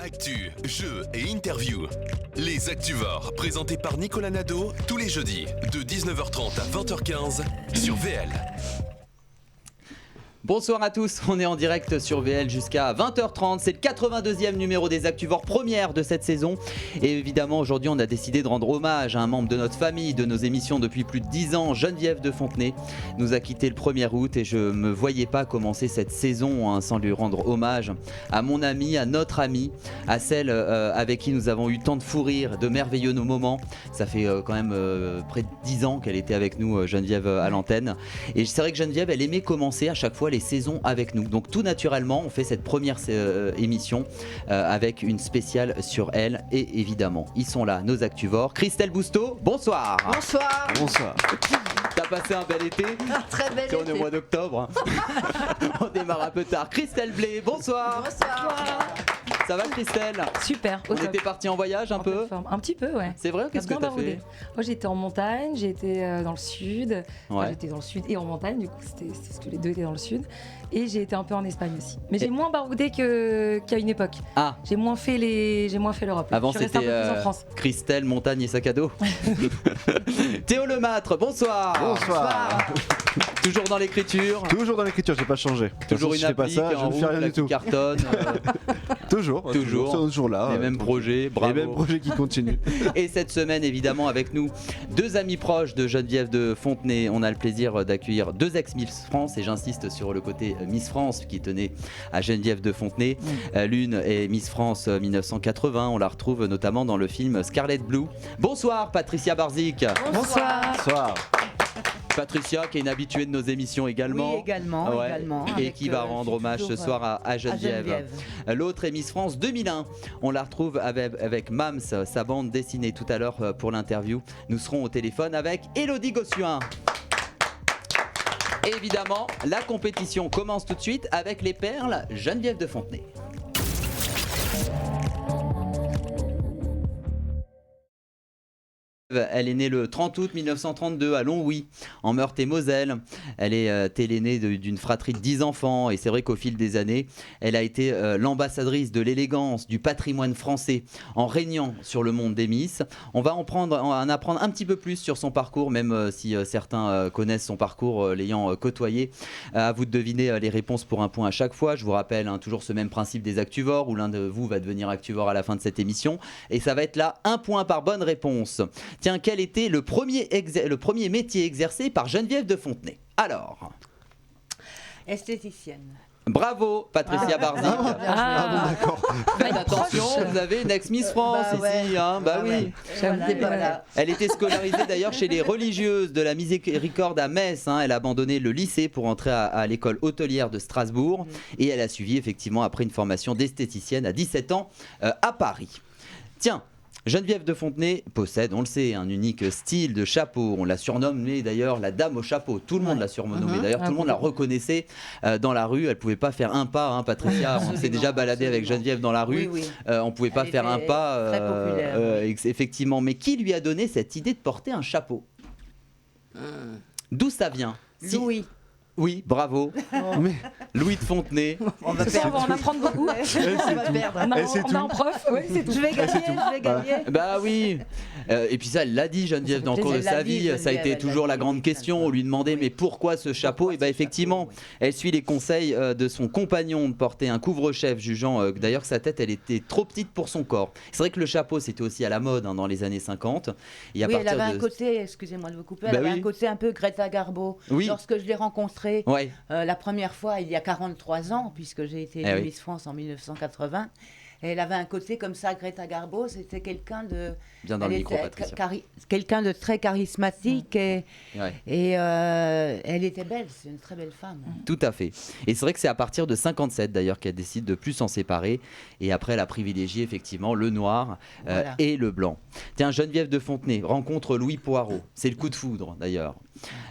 Actu, jeux et interviews. Les Actuvores, présentés par Nicolas Nadeau, tous les jeudis, de 19h30 à 20h15 sur VL. Bonsoir à tous, on est en direct sur VL jusqu'à 20h30, c'est le 82e numéro des Actuvores, première de cette saison. Et évidemment aujourd'hui on a décidé de rendre hommage à un membre de notre famille, de nos émissions depuis plus de 10 ans. Geneviève de Fontenay nous a quitté le 1er août et je ne me voyais pas commencer cette saison sans lui rendre hommage à mon amie, à notre amie, à celle avec qui nous avons eu tant de fou rires, de merveilleux moments. Ça fait quand même près de 10 ans qu'elle était avec nous, Geneviève, à l'antenne. Et c'est vrai que Geneviève, elle aimait commencer à chaque fois les saisons avec nous. Donc tout naturellement, on fait cette première émission avec une spéciale sur elle. Et évidemment, ils sont là, nos Actuvores. Christelle Bousteau, bonsoir. Bonsoir. Bonsoir. T'as passé un bel été. Très bel été. On est au mois d'octobre. On démarre un peu tard. Christelle Blé, bonsoir. Bonsoir. Ça va Christelle? Super. On était parti en voyage un peu. Un petit peu, ouais. C'est vrai? Qu'est-ce que t'as fait? Moi j'étais en montagne, j'ai été dans le sud. Enfin, Ouais. j'étais dans le sud et en montagne, du coup c'était parce que les deux étaient dans le sud. Et j'ai été un peu en Espagne aussi. Mais j'ai moins baroudé qu'à une époque. Ah, J'ai moins fait l'Europe. avant Je suis restée c'était un peu plus en France. Christelle, montagne et sac à dos. Théo Lemâtre, bonsoir. Bonsoir. Toujours dans l'écriture. Toujours dans l'écriture, j'ai pas changé. Toujours une je fais pas appli ça, qui est je en ne fais route, rien là, du qui tout. cartonne. Toujours là. Les mêmes projets, bravo. Les mêmes projets qui continuent. Et cette semaine, évidemment, avec nous, deux amis proches de Geneviève de Fontenay. On a le plaisir d'accueillir deux ex-Miss France, et j'insiste sur le côté Miss France qui tenait à Geneviève de Fontenay. L'une est Miss France 1980, on la retrouve notamment dans le film Scarlet Blue. Bonsoir Patricia Barzik. Bonsoir. Bonsoir. Patricia qui est une habituée de nos émissions également. Oui, également. Ouais. également Et avec, qui va rendre hommage ce soir à Geneviève. L'autre est Miss France 2001. On la retrouve avec Mams, sa bande dessinée tout à l'heure pour l'interview. Nous serons au téléphone avec Élodie Gossuin. Et évidemment, la compétition commence tout de suite avec les perles Geneviève de Fontenay. Elle est née le 30 août 1932 à Longwy, en Meurthe-et-Moselle. Elle est l'aînée d'une fratrie de 10 enfants et c'est vrai qu'au fil des années, elle a été l'ambassadrice de l'élégance, du patrimoine français en régnant sur le monde des Miss. On va en apprendre un petit peu plus sur son parcours, même si certains connaissent son parcours l'ayant côtoyé. À vous de deviner les réponses pour un point à chaque fois. Je vous rappelle toujours ce même principe des Actuvores où l'un de vous va devenir Actuvore à la fin de cette émission. Et ça va être là un point par bonne réponse. Tiens, quel était le premier métier exercé par Geneviève de Fontenay? Alors, Esthéticienne. bravo Patricia Barzik. D'accord. Faites attention, vous avez une ex-Miss France ici. ouais. Bah oui. Voilà. Elle était scolarisée d'ailleurs chez les religieuses de la Miséricorde à Metz. Elle a abandonné le lycée pour entrer à l'école hôtelière de Strasbourg. Et elle a suivi effectivement après une formation d'esthéticienne à 17 ans à Paris. Tiens, Geneviève de Fontenay possède, on le sait, un unique style de chapeau. On l'a surnommée d'ailleurs la dame au chapeau. Tout le monde l'a surnommée. D'ailleurs, tout le monde la reconnaissait dans la rue. Elle pouvait pas faire un pas, Patricia. On s'est déjà baladé avec Geneviève dans la rue. Oui. On pouvait pas faire un pas. Très populaire. Effectivement. Mais qui lui a donné cette idée de porter un chapeau? D'où ça vient? Louis. Oui, bravo. Mais Louis de Fontenay. On va en apprendre beaucoup. On va perdre. On a un prof. Oui, c'est tout. Je vais gagner. Bah oui. Et puis ça, elle l'a dit, Geneviève, dans le cours de Elle l'a sa dit, vie. Ça a Geneviève, été elle toujours l'a la dit. grande question. On lui demandait, mais pourquoi ce chapeau? Et bah effectivement, elle suit les conseils de son compagnon de porter un couvre-chef, jugeant d'ailleurs que sa tête, elle était trop petite pour son corps. C'est vrai que le chapeau, c'était aussi à la mode dans les années 50. Et à Oui, elle partir avait de... un côté, excusez-moi de vous couper, elle Bah avait oui. un côté un peu Greta Garbo. Oui. Lorsque je l'ai rencontrée Ouais. la première fois, il y a 43 ans, puisque j'ai été Eh oui. Miss France en 1980, et elle avait un côté comme ça, Greta Garbo, c'était quelqu'un de... Bien dans le elle micro, était Patricia. quelqu'un de très charismatique Ouais. et elle était belle, c'est une très belle femme. Tout à fait. Et c'est vrai que c'est à partir de 57 d'ailleurs qu'elle décide de plus s'en séparer. Et après, elle a privilégié effectivement le noir Voilà. et le blanc. Tiens, Geneviève de Fontenay rencontre Louis Poirot. C'est le coup de foudre d'ailleurs.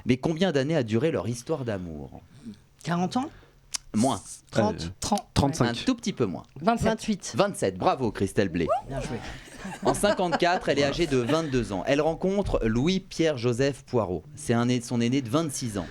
Mais combien d'années a duré leur histoire d'amour? 40 ans Moins. 30. 35. Un tout petit peu moins. 28. 27. Bravo Christelle Blé. Bien joué. En 54, elle est âgée de 22 ans. Elle rencontre Louis-Pierre Joseph Poirot. C'est son aîné de 26 ans.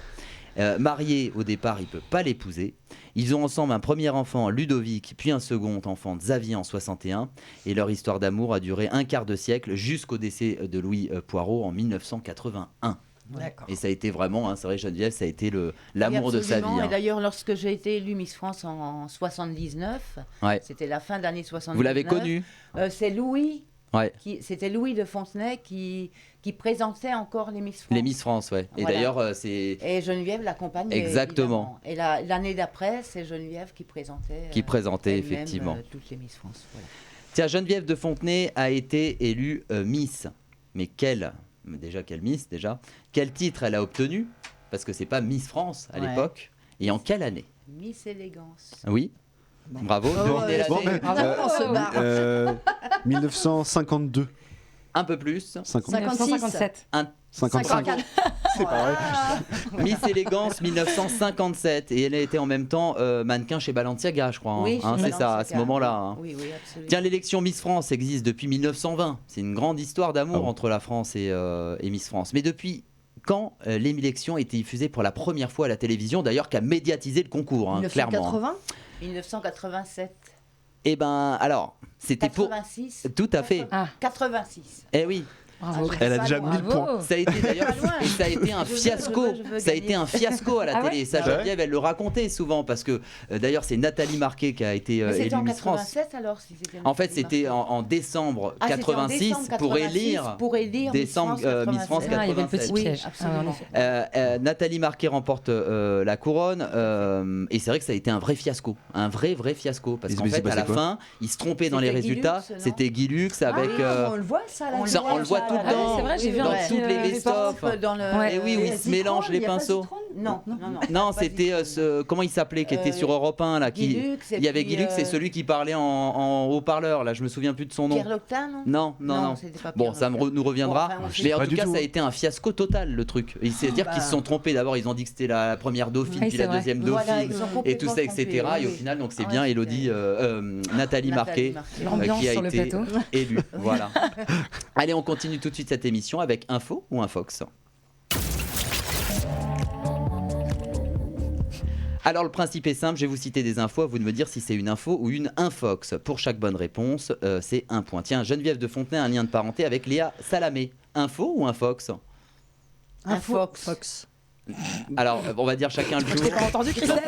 Marié au départ, il ne peut pas l'épouser. Ils ont ensemble un premier enfant, Ludovic, puis un second enfant, Xavier, en 61. Et leur histoire d'amour a duré un quart de siècle jusqu'au décès de Louis Poirot en 1981. D'accord. Et ça a été vraiment, c'est vrai, Geneviève, ça a été l'amour de sa vie. Et d'ailleurs, lorsque j'ai été élue Miss France en 79, Ouais. c'était la fin de l'année 79. Vous l'avez connu? C'est Louis. Ouais. C'était Louis de Fontenay qui présentait encore les Miss France. Les Miss France, ouais. Et Voilà. d'ailleurs, c'est Et Geneviève l'accompagnait. Exactement. Évidemment. Et l'année d'après, c'est Geneviève qui présentait. présentait elle-même, effectivement. toutes les Miss France. Voilà. Tiens, Geneviève de Fontenay a été élue Miss. Mais quelle Miss déjà? Quel titre elle a obtenu? Parce que c'est pas Miss France à Ouais. l'époque. Et en quelle année? Miss Élégance. Oui. Bravo. devinez la Bon, date. On se barre. 1952. Un peu plus. 1957. 55. C'est pareil. Miss Élégance 1957. Et elle a été en même temps mannequin chez Balenciaga, je crois. hein. Oui, chez C'est ça, à ce Balenciaga. moment-là. hein. Oui, absolument. Tiens, l'élection Miss France existe depuis 1920. C'est une grande histoire d'amour Ah bon entre la France et Miss France. Mais depuis quand l'élection a été diffusée pour la première fois à la télévision, d'ailleurs, qui a médiatisé le concours, hein, clairement. 1980 1987. Eh ben, alors, c'était pour... 86. Tout à fait. Ah, 86. Eh oui. bravo. Ah, Elle a pas déjà loin. 1000 points. Ça a été d'ailleurs, Pas loin. et ça a été un Je veux, fiasco. je veux Ça a gagner. été un fiasco à la Ah ouais télé. Ça, Ah ouais Geneviève, elle le racontait souvent parce que d'ailleurs, c'est Nathalie Marquet qui a été Mais c'était élue en Miss France. 87 alors si c'était En fait, Nathalie c'était Marquet. en décembre Ah, c'était en 86 décembre pour 86 élire pour élire décembre, Miss France Ah, il y avait le 87. petit Oui, piège. absolument. Ah, en effet. Nathalie Marquet remporte la couronne et c'est vrai que ça a été un vrai fiasco, un vrai fiasco parce Il qu'en s'est fait passé à la quoi fin ils se trompaient dans les C'était Guy résultats. Lux, non C'était Guy Lux avec Ah, on le voit ça là. Ça, on le voit tout le Ah, temps c'est vrai, j'ai vu dans un petit, toutes les des best-of. Dans le... Ouais. Et oui, où ils se mélangent les pinceaux. Non. Non, pas c'était Zitrone. comment il s'appelait qui était Euh, sur Europe 1 là Guy Lux, et il y avait puis, Guy Lux, c'est celui qui parlait en haut-parleur là, je me souviens plus de son nom. Pierre Loctin, non Non. c'était pas Bon, Pierre ça Loctin. nous reviendra. Bon, enfin, on sait Mais en pas tout du cas, tout, ça a hein. été un fiasco total le truc. Et c'est-à-dire qu'ils se sont trompés. D'abord, ils ont dit que c'était la première Dauphine, Oui, puis c'est la vrai. deuxième Voilà, Dauphine. ils ont Et tout complètement ça, etc. trompé, Et au oui. final, donc c'est Ah bien ouais, Élodie, Nathalie Marquet, L'ambiance qui a sur le été plateau. élue. Voilà. Allez, on continue tout de suite cette émission avec Info ou Infox. Alors le principe est simple, je vais vous citer des infos, à vous de me dire si c'est une info ou une infox. Pour chaque bonne réponse, c'est un point. Tiens, Geneviève de Fontenay a un lien de parenté avec Léa Salamé. Info ou infox? Un Fox. Fox. Alors, on va dire chacun le tour. T'as pas entendu Christelle?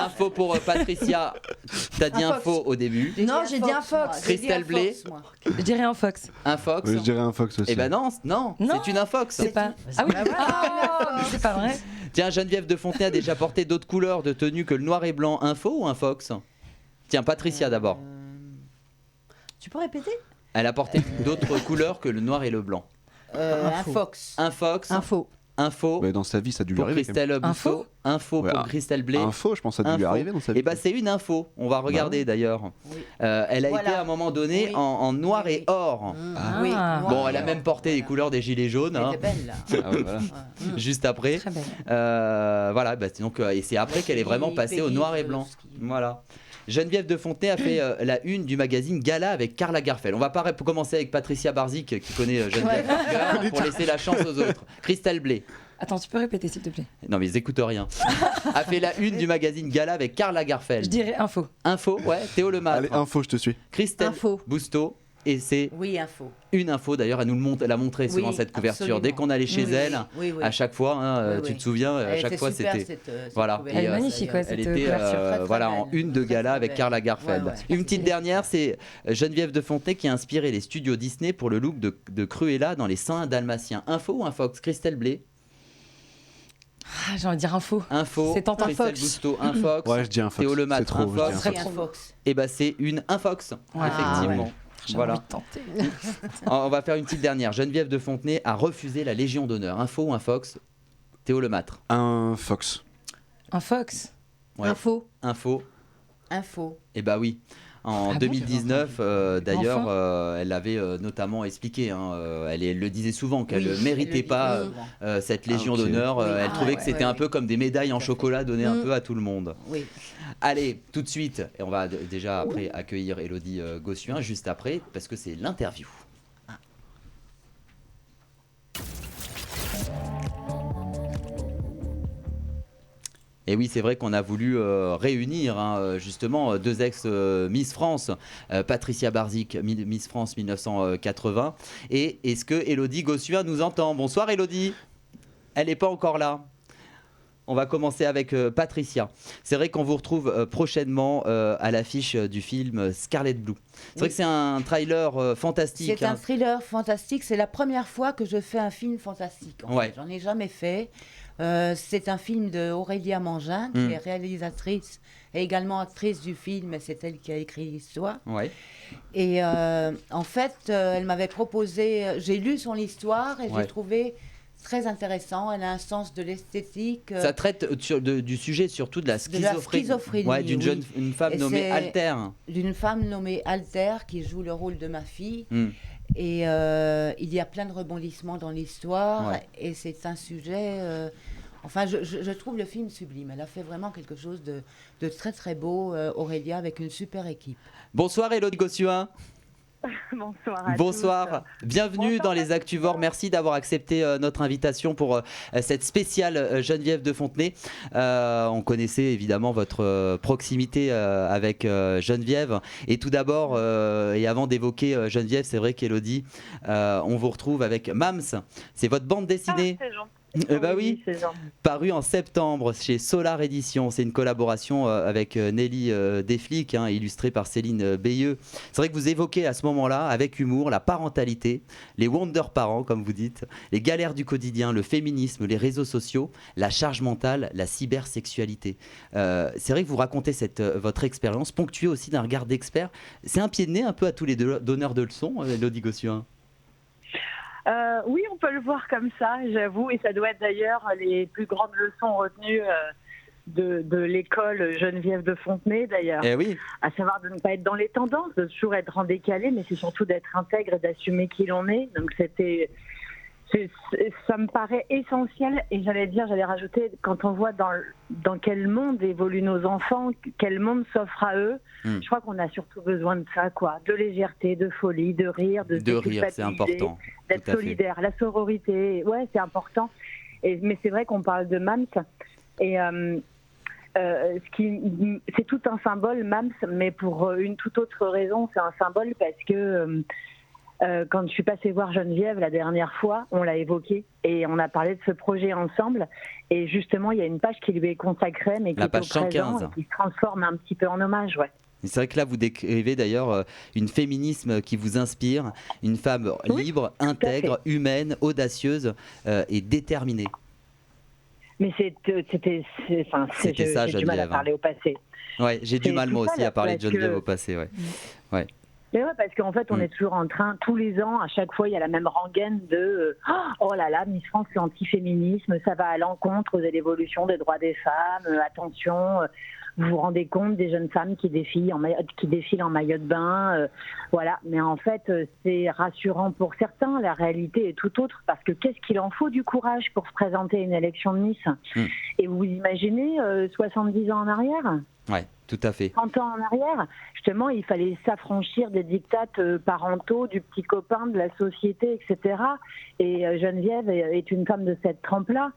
Info pour Patricia. T'as dit Un info au début. Non, j'ai dit un Fox. Christelle Blé. Je dirais un Fox. Infox. Je dirais un Fox aussi. Eh ben non, Non. c'est une infox. C'est pas. Ah oui. Ah, c'est pas vrai. Tiens, Geneviève de Fontenay a déjà porté d'autres couleurs de tenue que le noir et blanc. Info ou infox? Tiens, Patricia d'abord. Tu peux répéter? Elle a porté d'autres couleurs que le noir et le blanc. Un Fox. Infox. Info. Info Ouais, dans sa vie, ça a dû lui pour arriver. quand même. Christelle Bousseau. Info Ouais, pour un- Christelle Blé. Info, je pense que ça a dû lui Info. arriver dans sa vie. Et bah c'est une info. On va regarder d'ailleurs. Oui. Elle a Voilà. été à un moment donné Oui. en noir Oui, et oui. or. Ah. Oui, Ah. noir Bon, et elle a or. même porté les Voilà. couleurs des gilets jaunes. Elle hein, était belle là. Ah ouais, voilà. juste après. Très belle. Voilà, bah, donc, et c'est après qu'elle est vraiment passée au noir et blanc. Voilà. Geneviève de Fontenay a fait la une du magazine Gala avec Karl Lagerfeld. On va pas commencer avec Patricia Barzik qui connaît Geneviève par cœur, pour laisser la chance aux autres. Christelle Blé. Attends, tu peux répéter s'il te plaît? Non mais ils écoutent rien. A fait la une du magazine Gala avec Karl Je Lagerfeld. dirais info. Info, ouais, Théo Allez, Lemaitre. info, je te suis. Christelle Info. Bousteau. Et c'est Oui, info. une info, d'ailleurs, elle nous le montre, elle a montré souvent Oui, cette couverture. absolument. Dès qu'on allait chez Oui, elle, oui, oui. à chaque fois, hein, Oui, tu oui. te souviens, à Elle chaque était fois super, c'était. cette Voilà. couverture, Elle est Et, magnifique, ouais, Elle cette était couverture. Très, très voilà, belle. en une de Très, gala très avec belle. Karl Lagerfeld. Ouais, ouais. Une petite dernière, c'est Geneviève de Fontenay qui a inspiré les studios Disney pour le look de Cruella dans Les 101 Dalmatiens. Info ou Infox? Christelle Blé. Ah, j'ai envie de dire info. Info. C'est tentant. Christelle Fox. Bousteau. Infox. Ouais, je dis un Fox. Théo Lemaitre, C'est trop, je dis un un Fox. C'est Fox. un Fox. Et bah c'est une Infox, Ah, effectivement. ouais. J'ai Voilà. envie de tenter. On va faire une petite dernière. Geneviève de Fontenay a refusé la Légion d'honneur. Info ou Infox? Théo Lemaitre. Un Fox. Un Fox. Ouais. Info. Info. Info. Eh bah oui. En Ah bon, 2019, d'ailleurs, Enfin. elle avait notamment expliqué, hein, elle le disait souvent, qu'elle Oui, ne elle méritait le pas disait souvent. cette Légion ok. d'honneur. Oui. Elle Ah, trouvait ouais, que c'était ouais, un peu ouais. comme des médailles en Tout à fait. chocolat données un peu à tout le monde. Oui. Allez, tout de suite, et on va déjà après accueillir Élodie Gossuin, juste après, parce que c'est l'interview. Et oui, c'est vrai qu'on a voulu réunir justement deux ex-Miss France, Patricia Barzic, Miss France 1980, et est-ce que Élodie Gossuin nous entend? Bonsoir Élodie. Elle n'est pas encore là. On va commencer avec Patricia. C'est vrai qu'on vous retrouve prochainement à l'affiche du film Scarlet Blue. C'est vrai que c'est un trailer fantastique. C'est un thriller fantastique. C'est la première fois que je fais un film fantastique. En fait. J'en ai jamais fait. C'est un film de Aurélia Mangin, qui est réalisatrice et également actrice du film. Et c'est elle qui a écrit l'histoire. Ouais. Et en fait, elle m'avait proposé. J'ai lu son histoire et j'ai trouvé très intéressant. Elle a un sens de l'esthétique. Ça traite du sujet, surtout de la schizophrénie. Ouais, une femme nommée Alter. D'une femme nommée Alter qui joue le rôle de ma fille. Et il y a plein de rebondissements dans l'histoire. Ouais. Et c'est un sujet... Enfin, je trouve le film sublime. Elle a fait vraiment quelque chose de très très beau, Aurélia, avec une super équipe. Bonsoir Élodie Gossuin. Bonsoir à Bonsoir, tous. Bienvenue dans les Actuvores. Merci d'avoir accepté notre invitation pour cette spéciale Geneviève de Fontenay. On connaissait évidemment votre proximité avec Geneviève. Et tout d'abord, et avant d'évoquer Geneviève, c'est vrai qu'Élodie, on vous retrouve avec Mams. C'est votre bande dessinée. C'est gentil. Oui, paru en septembre chez Solar Édition. C'est une collaboration avec Nelly Desflic, illustrée par Céline Bayeux. C'est vrai que vous évoquez à ce moment-là, avec humour, la parentalité, les wonder parents, comme vous dites, les galères du quotidien, le féminisme, les réseaux sociaux, la charge mentale, la cybersexualité. C'est vrai que vous racontez votre expérience, ponctuée aussi d'un regard d'expert. C'est un pied de nez un peu à tous les donneurs de leçons, Élodie Gossuin. Oui, on peut le voir comme ça, j'avoue, et ça doit être d'ailleurs les plus grandes leçons retenues de l'école Geneviève de Fontenay, d'ailleurs. Eh oui. À savoir de ne pas être dans les tendances, de toujours être en décalé, mais c'est surtout d'être intègre et d'assumer qui l'on est. Donc ça me paraît essentiel, et j'allais rajouter, quand on voit dans quel monde évoluent nos enfants, quel monde s'offre à eux, je crois qu'on a surtout besoin de ça, quoi, de légèreté, de folie, de rire, de rire, c'est important, d'être solidaire, la sororité, ouais, c'est important. Mais c'est vrai qu'on parle de Mams, et c'est tout un symbole, Mams, mais pour une toute autre raison, c'est un symbole parce que quand je suis passée voir Geneviève la dernière fois, on l'a évoqué et on a parlé de ce projet ensemble. Et justement, il y a une page qui lui est consacrée, mais qui est au présent et qui se transforme un petit peu en hommage. Ouais. C'est vrai que là, vous décrivez d'ailleurs une féminisme qui vous inspire, une femme libre, intègre, humaine, audacieuse et déterminée. Mais c'était ça, j'ai du mal à parler au passé. Ouais, j'ai du mal moi aussi à parler de Geneviève au passé. Ouais. Mais ouais, parce qu'en fait, on est toujours en train, tous les ans, à chaque fois, il y a la même rengaine de oh là là, Miss France, c'est antiféminisme, ça va à l'encontre de l'évolution des droits des femmes, attention, vous vous rendez compte des jeunes femmes qui défilent en maillot de bain, voilà. Mais en fait, c'est rassurant pour certains, la réalité est tout autre, parce que qu'est-ce qu'il en faut du courage pour se présenter à une élection de Miss Et vous imaginez 70 ans en arrière ? Ouais, tout à fait. 30 ans en arrière, justement, il fallait s'affranchir des dictates parentaux, du petit copain, de la société, etc. Et Geneviève est une femme de cette trempe-là,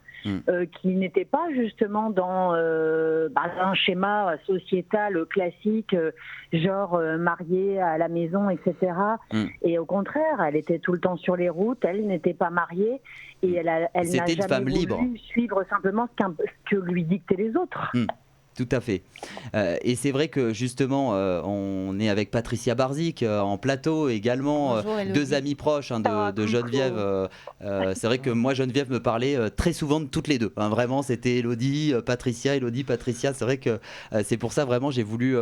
qui n'était pas justement dans un schéma sociétal classique, genre mariée à la maison, etc. Et au contraire, elle était tout le temps sur les routes, elle n'était pas mariée, et elle n'a jamais voulu suivre simplement ce que lui dictaient les autres. Tout à fait. Et c'est vrai que justement, on est avec Patricia Barzic en plateau également, deux amis proches de Geneviève. C'est vrai que moi, Geneviève me parlait très souvent de toutes les deux. Vraiment, c'était Élodie, Patricia, Élodie, Patricia. C'est vrai que c'est pour ça vraiment j'ai voulu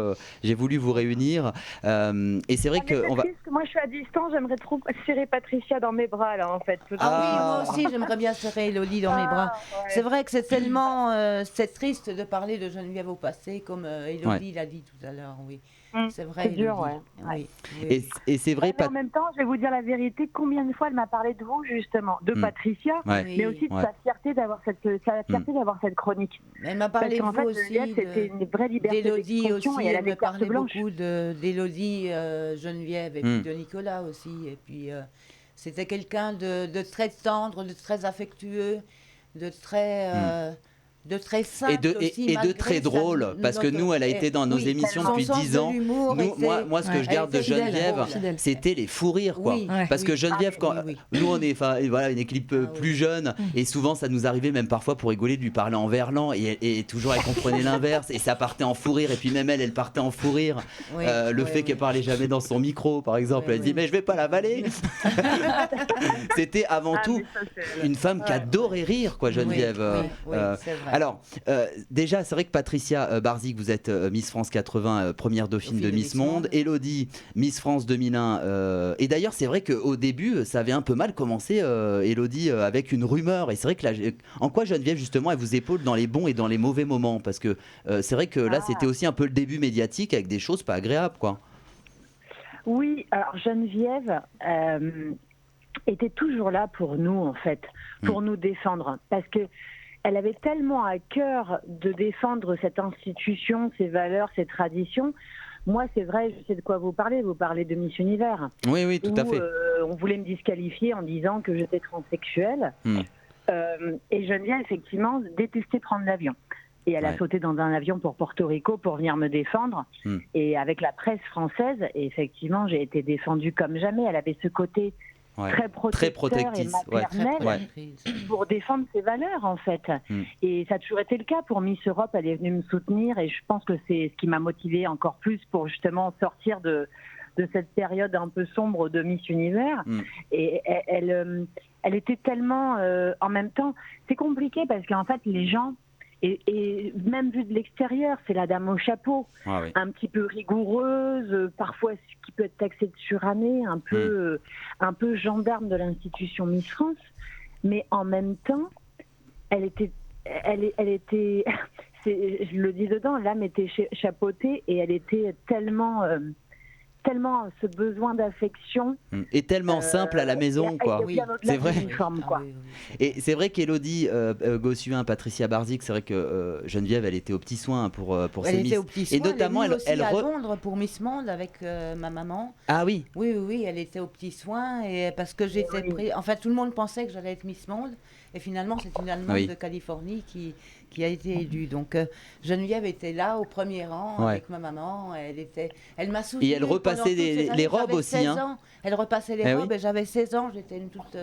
vous réunir. Et c'est vrai que moi, je suis à distance. J'aimerais trop serrer Patricia dans mes bras là, en fait. Oui, moi aussi, j'aimerais bien serrer Élodie dans mes bras. Ouais. C'est vrai que c'est tellement c'est triste de parler de Geneviève au passé, comme Élodie l'a dit tout à l'heure, oui. C'est vrai. C'est dur, oui. Et c'est vrai. Mais en même temps, je vais vous dire la vérité, combien de fois elle m'a parlé de vous, justement, de Patricia, mais aussi de sa fierté d'avoir cette chronique. Elle m'a parlé en fait, aussi c'était une vraie liberté d'Élodie aussi, et elle me parlait beaucoup d'Élodie, Geneviève, et puis de Nicolas aussi. Et puis, c'était quelqu'un de très tendre, de très affectueux, de très... de très simple et de aussi, très drôle, parce que nous, elle a été dans nos émissions depuis 10 ans. Moi, ce que je garde de Geneviève, c'était les fous rires, quoi. Oui. Parce que Geneviève, quand nous, on est voilà, une équipe plus jeune, et souvent, ça nous arrivait même parfois pour rigoler de lui parler en verlan, et toujours elle comprenait l'inverse, et ça partait en fou rire, et puis même elle partait en fou rire. Le fait qu'elle parlait jamais dans son micro, par exemple, elle dit mais je vais pas l'avaler. C'était avant tout une femme qui adorait rire, quoi, Geneviève. C'est vrai. Alors, déjà, c'est vrai que Patricia Barzik, vous êtes Miss France 80, première dauphine de Miss Monde. Élodie, Miss France 2001. Et d'ailleurs, c'est vrai qu'au début, ça avait un peu mal commencé, Élodie, avec une rumeur. Et c'est vrai que en quoi Geneviève, justement, elle vous épaule dans les bons et dans les mauvais moments? Parce que c'est vrai que là, c'était aussi un peu le début médiatique avec des choses pas agréables, quoi. Oui, alors Geneviève était toujours là pour nous, en fait, pour nous défendre. Parce que elle avait tellement à cœur de défendre cette institution, ses valeurs, ses traditions. Moi, c'est vrai, je sais de quoi vous parlez de Miss Univers. Oui, tout à fait. On voulait me disqualifier en disant que j'étais transsexuelle. Et Geneviève, effectivement, détestait prendre l'avion. Et elle a sauté dans un avion pour Porto Rico pour venir me défendre. Et avec la presse française, et effectivement, j'ai été défendue comme jamais. Elle avait ce côté très protectrice et maternel pour défendre ses valeurs, en fait. Et ça a toujours été le cas pour Miss Europe. Elle est venue me soutenir, et je pense que c'est ce qui m'a motivée encore plus pour justement sortir de cette période un peu sombre de Miss Univers. Et elle était tellement... en même temps, c'est compliqué parce qu'en fait, les gens... Et même vu de l'extérieur, c'est la dame au chapeau, un petit peu rigoureuse, parfois qui peut être taxée de surannée, un peu gendarme de l'institution Miss France, mais en même temps, elle était, je le dis dedans, l'âme était chapeautée, et elle était tellement ce besoin d'affection. Et tellement simple à la maison, quoi. C'est vrai. Et c'est vrai qu'Élodie Gossuin, Patricia Barzik, c'est vrai que Geneviève, elle était aux petits soins pour ses Miss. Et notamment, elle est à Londres pour Miss Monde avec ma maman. Ah oui. Oui, elle était aux petits soins, et parce que j'étais pris. Enfin, tout le monde pensait que j'allais être Miss Monde, et finalement, c'est une Allemande de Californie qui a été élue. Donc Geneviève était là au premier rang avec ma maman. Elle m'a soutenue. Et elle repassait les robes aussi. Elle repassait les robes, et j'avais 16 ans. J'étais une toute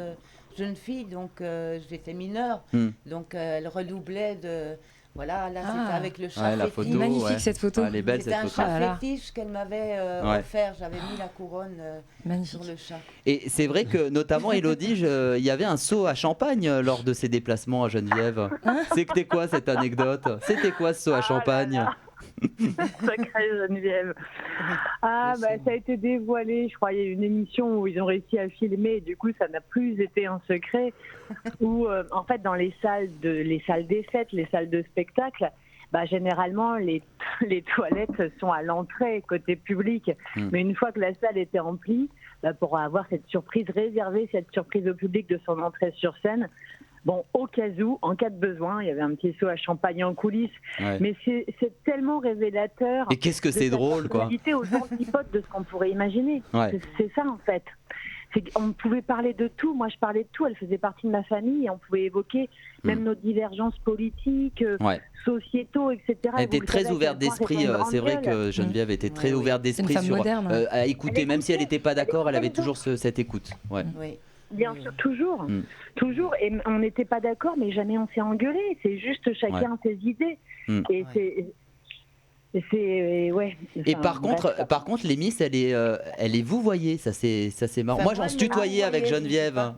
jeune fille, donc j'étais mineure. Donc elle redoublait de... Voilà, là c'était avec le chat la fétiche. photo, magnifique cette photo. Elle est belle, c'était cette un photo. chat fétiche qu'elle m'avait offert. J'avais mis la couronne sur le chat. Et c'est vrai que notamment Élodie, il y avait un seau à champagne lors de ses déplacements à Geneviève. C'était quoi cette anecdote? C'était quoi ce seau à champagne? Sacrée Geneviève. Ça a été dévoilé, je crois. Il y a eu une émission où ils ont réussi à filmer, et du coup ça n'a plus été un secret, où en fait dans les salles des fêtes, les salles de spectacle, généralement les toilettes sont à l'entrée côté public, mais une fois que la salle était remplie, pour avoir cette surprise au public de son entrée sur scène, bon, au cas où, en cas de besoin, il y avait un petit seau à champagne en coulisses. Mais c'est tellement révélateur. Et qu'est-ce que c'est drôle, quoi. Aux antipodes de ce qu'on pourrait imaginer. C'est ça, en fait. On pouvait parler de tout. Moi, je parlais de tout. Elle faisait partie de ma famille, et on pouvait évoquer même nos divergences politiques, sociétaux, etc. Elle était très ouverte d'esprit. C'est vrai que Geneviève était très ouverte d'esprit à écouter. Même si elle n'était pas d'accord, elle avait toujours cette écoute. Bien sûr, toujours. Et on n'était pas d'accord, mais jamais on s'est engueulé. C'est juste chacun ses idées. Et et par contre, les Miss, elle est vous voyez, ça c'est marrant. Enfin, moi, j'en suis tutoyé avec Geneviève.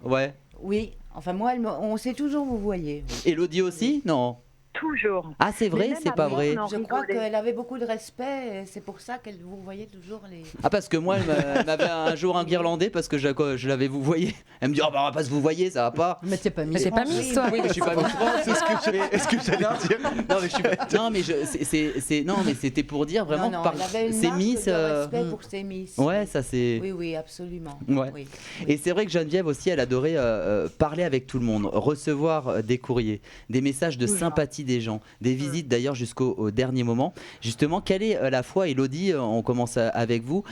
Oui. Enfin, moi, on sait toujours vous voyez. Élodie aussi, non? Toujours. Ah, c'est vrai, c'est pas vrai. Je crois qu'elle avait beaucoup de respect, et c'est pour ça qu'elle vous voyait toujours les... Ah, parce que moi, elle m'avait un jour un guirlandais parce que je l'avais vous voyez. Elle me dit, on va pas se vous voyez, ça va pas. Mais t'es pas Miss. C'est pas Miss, toi. Oui, mais je suis pas Miss France. Est-ce que j'allais dire? Non, mais je suis pas. Non, mais c'était pour dire vraiment non, par ces Miss. De respect pour ces Miss. Ouais, ça c'est. Oui, absolument. Ouais. Oui. Et c'est vrai que Geneviève aussi, elle adorait parler avec tout le monde, recevoir des courriers, des messages de sympathie des gens, des visites d'ailleurs jusqu'au dernier moment. Justement, quelle est la fois, Élodie, on commence avec vous,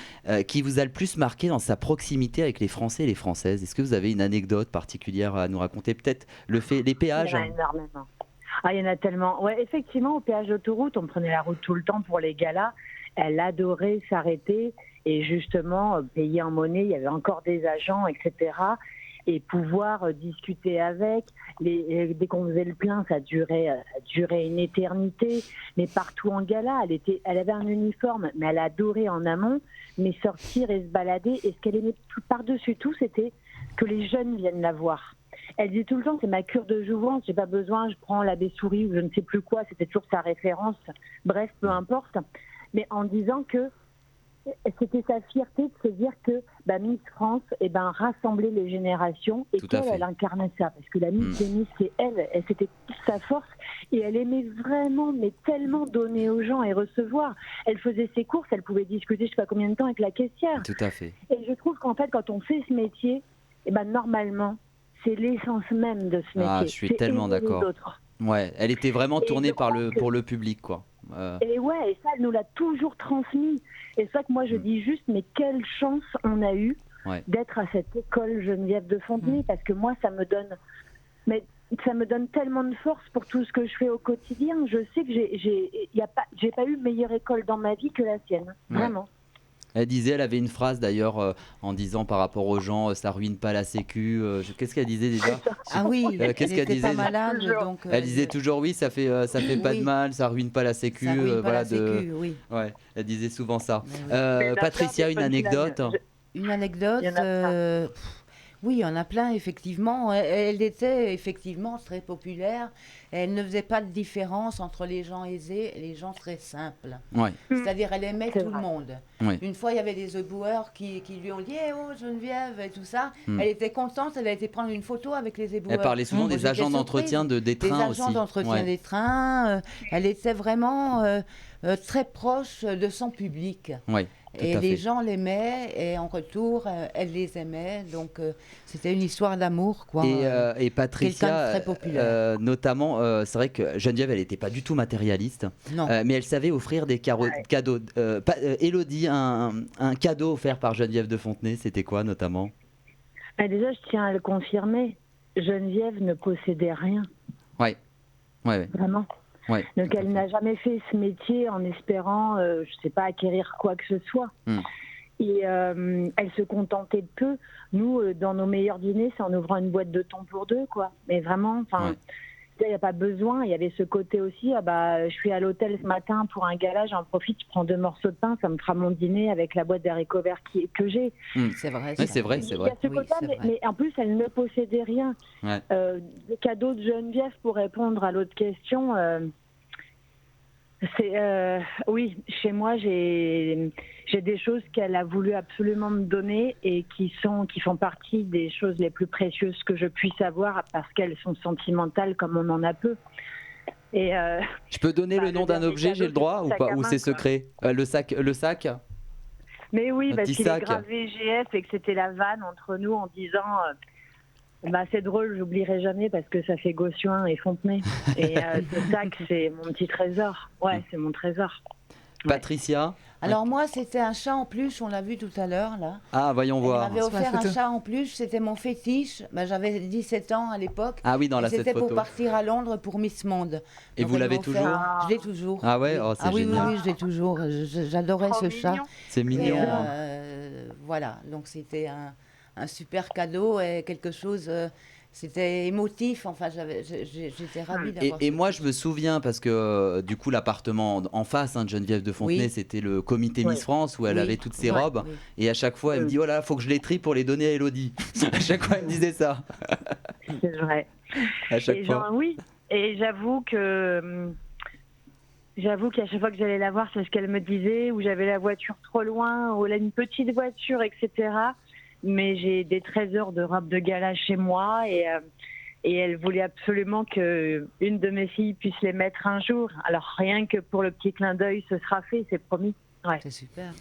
qui vous a le plus marqué dans sa proximité avec les Français et les Françaises? Est-ce que vous avez une anecdote particulière à nous raconter? Peut-être les péages? Énormément. Ah, il y en a tellement. Ouais, effectivement, au péage d'autoroute, on prenait la route tout le temps pour les galas. Elle adorait s'arrêter et justement payer en monnaie. Il y avait encore des agents, etc. Et pouvoir discuter avec. Dès qu'on faisait le plein, ça durait une éternité. Mais partout en gala, elle avait un uniforme, mais elle adorait en amont. Mais sortir et se balader. Et ce qu'elle aimait par-dessus tout, c'était que les jeunes viennent la voir. Elle dit tout le temps, c'est ma cure de jouvence, j'ai pas besoin, je prends la Souris ou je ne sais plus quoi, c'était toujours sa référence. Bref, peu importe. Mais en disant que c'était sa fierté de se dire que Miss France rassemblait les générations et qu'elle incarnait ça. Parce que la Miss des Miss, c'est elle c'était toute sa force et elle aimait vraiment, mais tellement donner aux gens et recevoir. Elle faisait ses courses, elle pouvait discuter je sais pas combien de temps avec la caissière. Tout à fait. Et je trouve qu'en fait, quand on fait ce métier, normalement, c'est l'essence même de ce métier. Ah, je suis tellement d'accord. Ouais, elle était vraiment tournée pour le public, quoi. Et ouais, et ça, elle nous l'a toujours transmis. Et c'est ça que moi, je dis juste, mais quelle chance on a eu d'être à cette école Geneviève de Fontenay, parce que moi, ça me donne tellement de force pour tout ce que je fais au quotidien. Je sais que j'ai pas eu meilleure école dans ma vie que la sienne, vraiment. Elle avait une phrase d'ailleurs en disant par rapport aux gens, ça ruine pas la sécu. Qu'est-ce qu'elle disait déjà? Ah oui, qu'est-ce qu'elle disait? Pas malade, donc, elle disait toujours oui, ça fait pas de mal, ça ruine pas la sécu. Ça ruine pas la sécu, oui. Ouais, elle disait souvent ça. Oui. Patricia, une anecdote? Une anecdote. Oui, il y en a plein, effectivement. Elle était effectivement très populaire. Elle ne faisait pas de différence entre les gens aisés et les gens très simples. Ouais. C'est-à-dire, elle aimait tout le monde. Ouais. Une fois, il y avait des éboueurs qui lui ont dit « Oh, Geneviève » et tout ça. Elle était contente, elle a été prendre une photo avec les éboueurs. Elle parlait souvent des agents d'entretien des trains aussi. Des agents d'entretien des trains. Elle était vraiment très proche de son public. Oui. Et les gens l'aimaient et en retour, elle les aimait. Donc, c'était une histoire d'amour, quoi. Et Patricia, très populaire. notamment, c'est vrai que Geneviève, elle n'était pas du tout matérialiste. Non. Mais elle savait offrir des cadeaux. Élodie, un cadeau offert par Geneviève de Fontenay, c'était quoi notamment? Déjà, je tiens à le confirmer. Geneviève ne possédait rien. Oui. Ouais. Vraiment. Ouais, donc elle n'a jamais fait ce métier en espérant, je ne sais pas, acquérir quoi que ce soit. Et elle se contentait de peu. Nous, dans nos meilleurs dîners, c'est en ouvrant une boîte de thon pour deux, quoi. Mais vraiment, il n'y a pas besoin. Il y avait ce côté aussi, je suis à l'hôtel ce matin pour un gala, j'en profite, je prends 2 morceaux de pain, ça me fera mon dîner avec la boîte d'haricots verts que j'ai. C'est vrai. Ouais, c'est vrai. Il y a ce côté, mais en plus, elle ne possédait rien. Des cadeaux de Geneviève, pour répondre à l'autre question, oui, chez moi, j'ai des choses qu'elle a voulu absolument me donner et qui font partie des choses les plus précieuses que je puisse avoir parce qu'elles sont sentimentales comme on en a peu. Et je peux donner le nom d'un objet, j'ai le droit ou pas, ou c'est secret? Le sac. Mais oui, parce qu'il est gravé GF et que c'était la vanne entre nous en disant c'est drôle, j'oublierai jamais parce que ça fait Gossuin et Fontenay. Et ce sac, c'est mon petit trésor. Ouais, c'est mon trésor. Patricia? Alors moi, c'était un chat en peluche, on l'a vu tout à l'heure là. Ah, voyons voir. Elle m'avait offert un chat en peluche, c'était mon fétiche. J'avais 17 ans à l'époque. Ah oui, dans cette photo. C'était pour partir à Londres pour Miss Monde. Et vous l'avez toujours? Je l'ai toujours. Ah ouais, c'est génial. Oui, je l'ai toujours. J'adorais ce chat. C'est mignon. Voilà, donc c'était un super cadeau et quelque chose. C'était émotif, enfin j'étais ravie d'avoir et moi je me souviens parce que du coup l'appartement en face de Geneviève de Fontenay, c'était le comité Miss France où elle avait toutes ses robes et à chaque fois elle me dit oh là faut que je les trie pour les donner à Élodie. À chaque fois elle me disait ça. C'est vrai. À chaque fois. Oui, et j'avoue qu'à chaque fois que j'allais la voir, c'est ce qu'elle me disait, où j'avais la voiture trop loin, ou une petite voiture, etc. Mais j'ai des trésors de robes de gala chez moi et elle voulait absolument qu'une de mes filles puisse les mettre un jour. Alors rien que pour le petit clin d'œil, ce sera fait, c'est promis. Ouais. C'est super.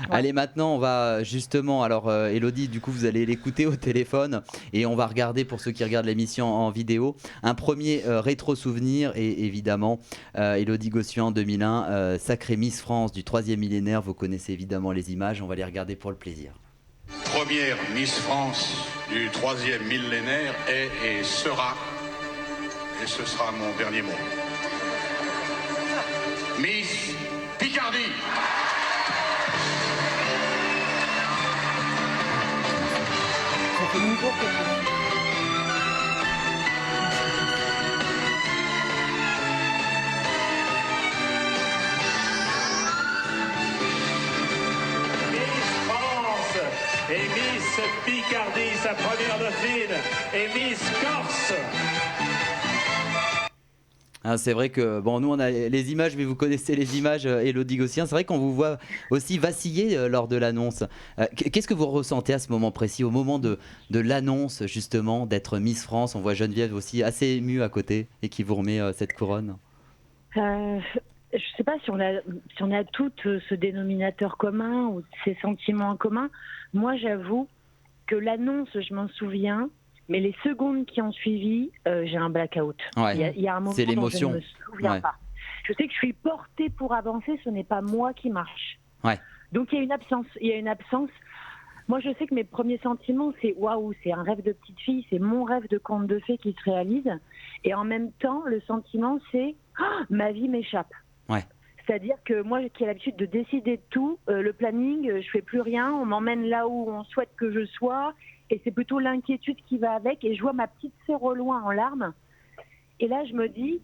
Allez, maintenant on va justement, alors Élodie, du coup vous allez l'écouter au téléphone et on va regarder, pour ceux qui regardent l'émission en vidéo, un premier rétro souvenir. Et évidemment Élodie Gossuin en 2001, sacrée Miss France du 3e millénaire. Vous connaissez évidemment les images, on va les regarder pour le plaisir. Première Miss France du 3e millénaire est et sera et ce sera mon dernier mot. Miss Picardie. Et Miss Picardie, sa première dauphine, et Miss Corse. Ah, c'est vrai que bon, nous on a les images, mais vous connaissez les images, Élodie Gossuin. C'est vrai qu'on vous voit aussi vaciller lors de l'annonce. Qu'est-ce que vous ressentez à ce moment précis, au moment de l'annonce justement d'être Miss France? On voit Geneviève aussi assez émue à côté et qui vous remet cette couronne. Je ne sais pas si on a toutes ce dénominateur commun ou ces sentiments en commun. Moi, j'avoue que l'annonce, je m'en souviens, mais les secondes qui ont suivi, j'ai un blackout. Ouais. Il y a un moment C'est dont l'émotion. je ne me souviens pas. Je sais que je suis portée pour avancer, ce n'est pas moi qui marche. Ouais. Donc il y a une absence. Moi, je sais que mes premiers sentiments, c'est waouh, c'est un rêve de petite fille, c'est mon rêve de conte de fées qui se réalise. Et en même temps, le sentiment, c'est ma vie m'échappe. Ouais. C'est-à-dire que moi, qui ai l'habitude de décider de tout, le planning, je fais plus rien, on m'emmène là où on souhaite que je sois, et c'est plutôt l'inquiétude qui va avec. Et je vois ma petite sœur au loin en larmes. Et là, je me dis,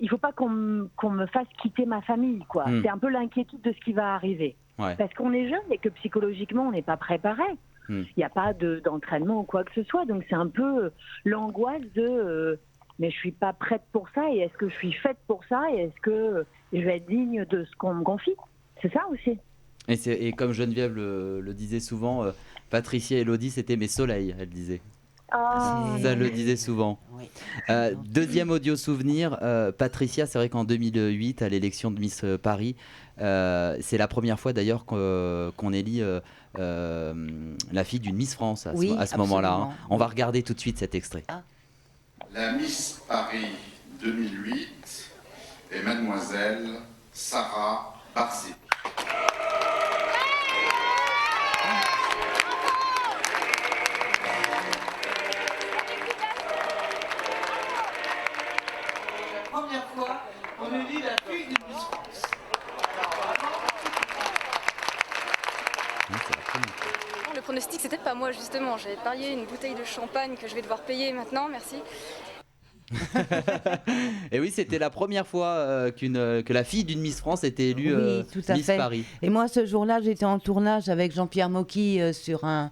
il faut pas qu'on me fasse quitter ma famille, quoi. C'est un peu l'inquiétude de ce qui va arriver. Ouais. Parce qu'on est jeune et que psychologiquement, on n'est pas préparé. Il n'y a pas d'entraînement ou quoi que ce soit. Donc, c'est un peu l'angoisse de... mais je suis pas prête pour ça, et est-ce que je suis faite pour ça, et est-ce que je vais être digne de ce qu'on me confie? C'est ça aussi. Et comme Geneviève le disait souvent, Patricia et Élodie, c'était mes soleils, elle disait. Ça le disait souvent. Oui. Deuxième audio souvenir, Patricia, c'est vrai qu'en 2008, à l'élection de Miss Paris, c'est la première fois d'ailleurs qu'on élit la fille d'une Miss France à ce moment-là. Hein. On va regarder tout de suite cet extrait. La Miss Paris 2008 est mademoiselle Sarah Barcy. La première fois, on élit la fille d'une Miss France. Le pronostic, c'était pas moi justement. J'avais parié une bouteille de champagne que je vais devoir payer maintenant, merci. Et oui, c'était la première fois que la fille d'une Miss France était élue tout à Miss fait. Paris. Et moi, ce jour-là, j'étais en tournage avec Jean-Pierre Mocky sur un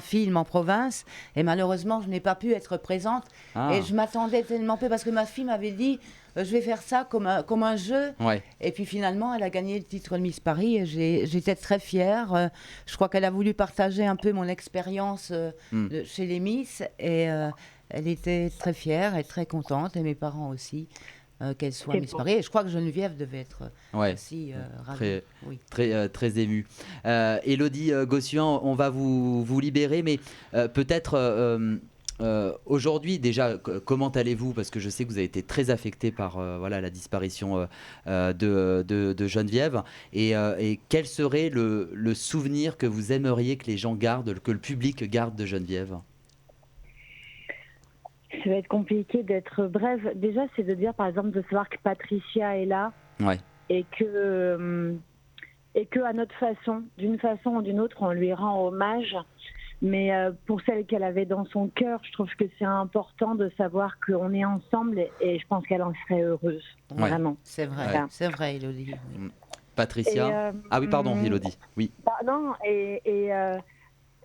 film en province. Et malheureusement, je n'ai pas pu être présente. Et je m'attendais tellement peu parce que ma fille m'avait dit je vais faire ça comme un jeu. Ouais. Et puis finalement, elle a gagné le titre de Miss Paris. Et j'étais très fière. Je crois qu'elle a voulu partager un peu mon expérience chez les Miss. Et elle était très fière et très contente. Et mes parents aussi. Qu'elle soit Miss Paris. Et je crois que Geneviève devait être aussi ravie. Très émue. Élodie Gossuin, on va vous libérer, mais peut-être aujourd'hui déjà, comment allez-vous? Parce que je sais que vous avez été très affecté par la disparition de Geneviève. Et quel serait le souvenir que vous aimeriez que les gens gardent, que le public garde de Geneviève? Ça va être compliqué d'être brève. Déjà, c'est de dire, par exemple, de savoir que Patricia est là et que à notre façon, d'une façon ou d'une autre, on lui rend hommage. Mais pour celle qu'elle avait dans son cœur, je trouve que c'est important de savoir qu'on est ensemble et je pense qu'elle en serait heureuse. Vraiment. C'est vrai, c'est vrai, Élodie. Oui. Patricia. Ah oui, pardon, Élodie. Oui. Pardon,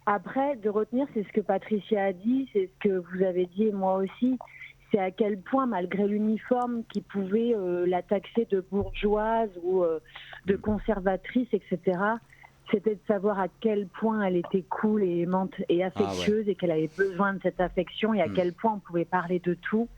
après, de retenir, c'est ce que Patricia a dit, c'est ce que vous avez dit et moi aussi, c'est à quel point, malgré l'uniforme qui pouvait la taxer de bourgeoise ou de conservatrice, etc., c'était de savoir à quel point elle était cool et aimante et affectueuse et qu'elle avait besoin de cette affection et à quel point on pouvait parler de tout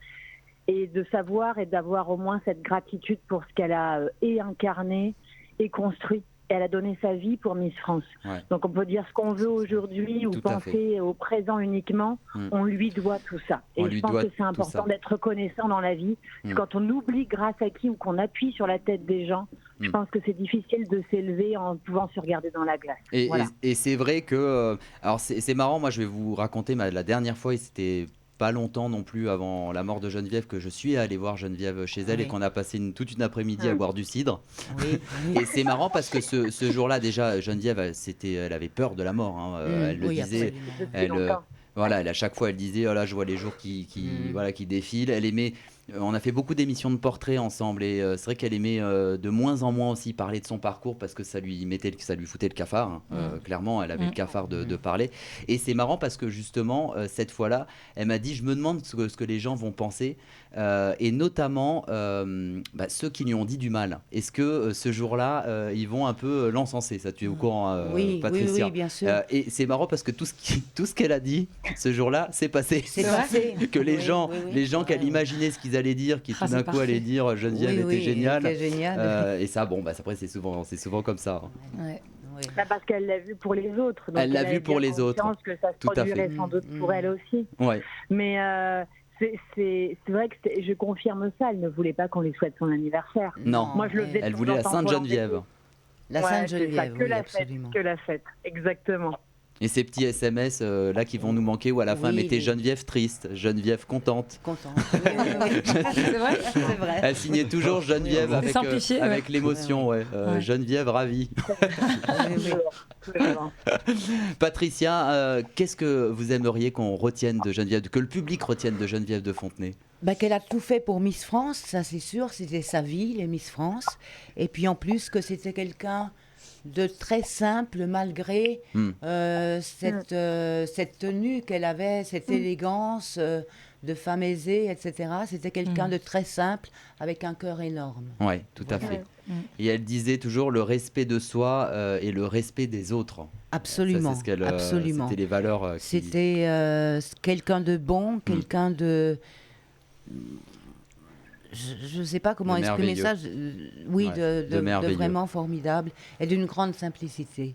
et de savoir et d'avoir au moins cette gratitude pour ce qu'elle a incarné et construit. Elle a donné sa vie pour Miss France. Donc on peut dire ce qu'on veut aujourd'hui ou penser au présent uniquement, on lui doit tout ça. Et je pense que c'est important d'être reconnaissant dans la vie. Parce que quand on oublie grâce à qui ou qu'on appuie sur la tête des gens, je pense que c'est difficile de s'élever en pouvant se regarder dans la glace. Et c'est vrai que... alors c'est marrant, moi je vais vous raconter la dernière fois, et c'était pas longtemps non plus avant la mort de Geneviève que je suis allé voir Geneviève chez elle et qu'on a passé toute une après-midi à boire du cidre. Et c'est marrant parce que ce jour-là déjà Geneviève elle avait peur de la mort. Elle le disait. Voilà, à chaque fois elle disait oh là je vois les jours qui défilent. Elle aimait. On a fait beaucoup d'émissions de portraits ensemble et c'est vrai qu'elle aimait de moins en moins aussi parler de son parcours parce que ça lui foutait le cafard. Clairement, elle avait le cafard de parler. Et c'est marrant parce que justement, cette fois-là, elle m'a dit, je me demande ce que les gens vont penser et notamment ceux qui lui ont dit du mal. Est-ce que ce jour-là, ils vont un peu l'encenser? Ça, tu es au courant, Patricia? Oui, bien sûr. Et c'est marrant parce que tout ce qu'elle a dit ce jour-là, c'est passé. C'est passé. Que les gens qu'elle imaginait ce qu'ils allaient dire, qui tout d'un coup allaient dire Geneviève était géniale. Et ça, après c'est souvent comme ça. Parce qu'elle l'a vu pour les autres. Donc elle l'a vu pour les autres. Que ça se produirait sans doute pour elle aussi. Ouais. Mais c'est vrai que je confirme ça. Elle ne voulait pas qu'on lui souhaite son anniversaire. Non. Moi, je le faisais. Elle voulait la Sainte-Geneviève. La Sainte-Geneviève, que la fête, exactement. Et ces petits SMS là qui vont nous manquer où à la fin elle mettait Geneviève triste, Geneviève contente. C'est vrai. Elle signait toujours Geneviève avec l'émotion, Geneviève ravie. Patricia, qu'est-ce que vous aimeriez qu'on retienne de Geneviève, que le public retienne de Geneviève de Fontenay? Qu'elle a tout fait pour Miss France, ça c'est sûr, c'était sa vie, les Miss France. Et puis en plus que c'était quelqu'un de très simple malgré cette tenue qu'elle avait, cette élégance de femme aisée, etc. C'était quelqu'un de très simple avec un cœur énorme. Oui, tout à fait. Et elle disait toujours le respect de soi et le respect des autres. Absolument. Ça, c'est absolument. C'était les valeurs. C'était quelqu'un de bon, quelqu'un de... Je ne sais pas comment exprimer ça. De vraiment formidable et d'une grande simplicité.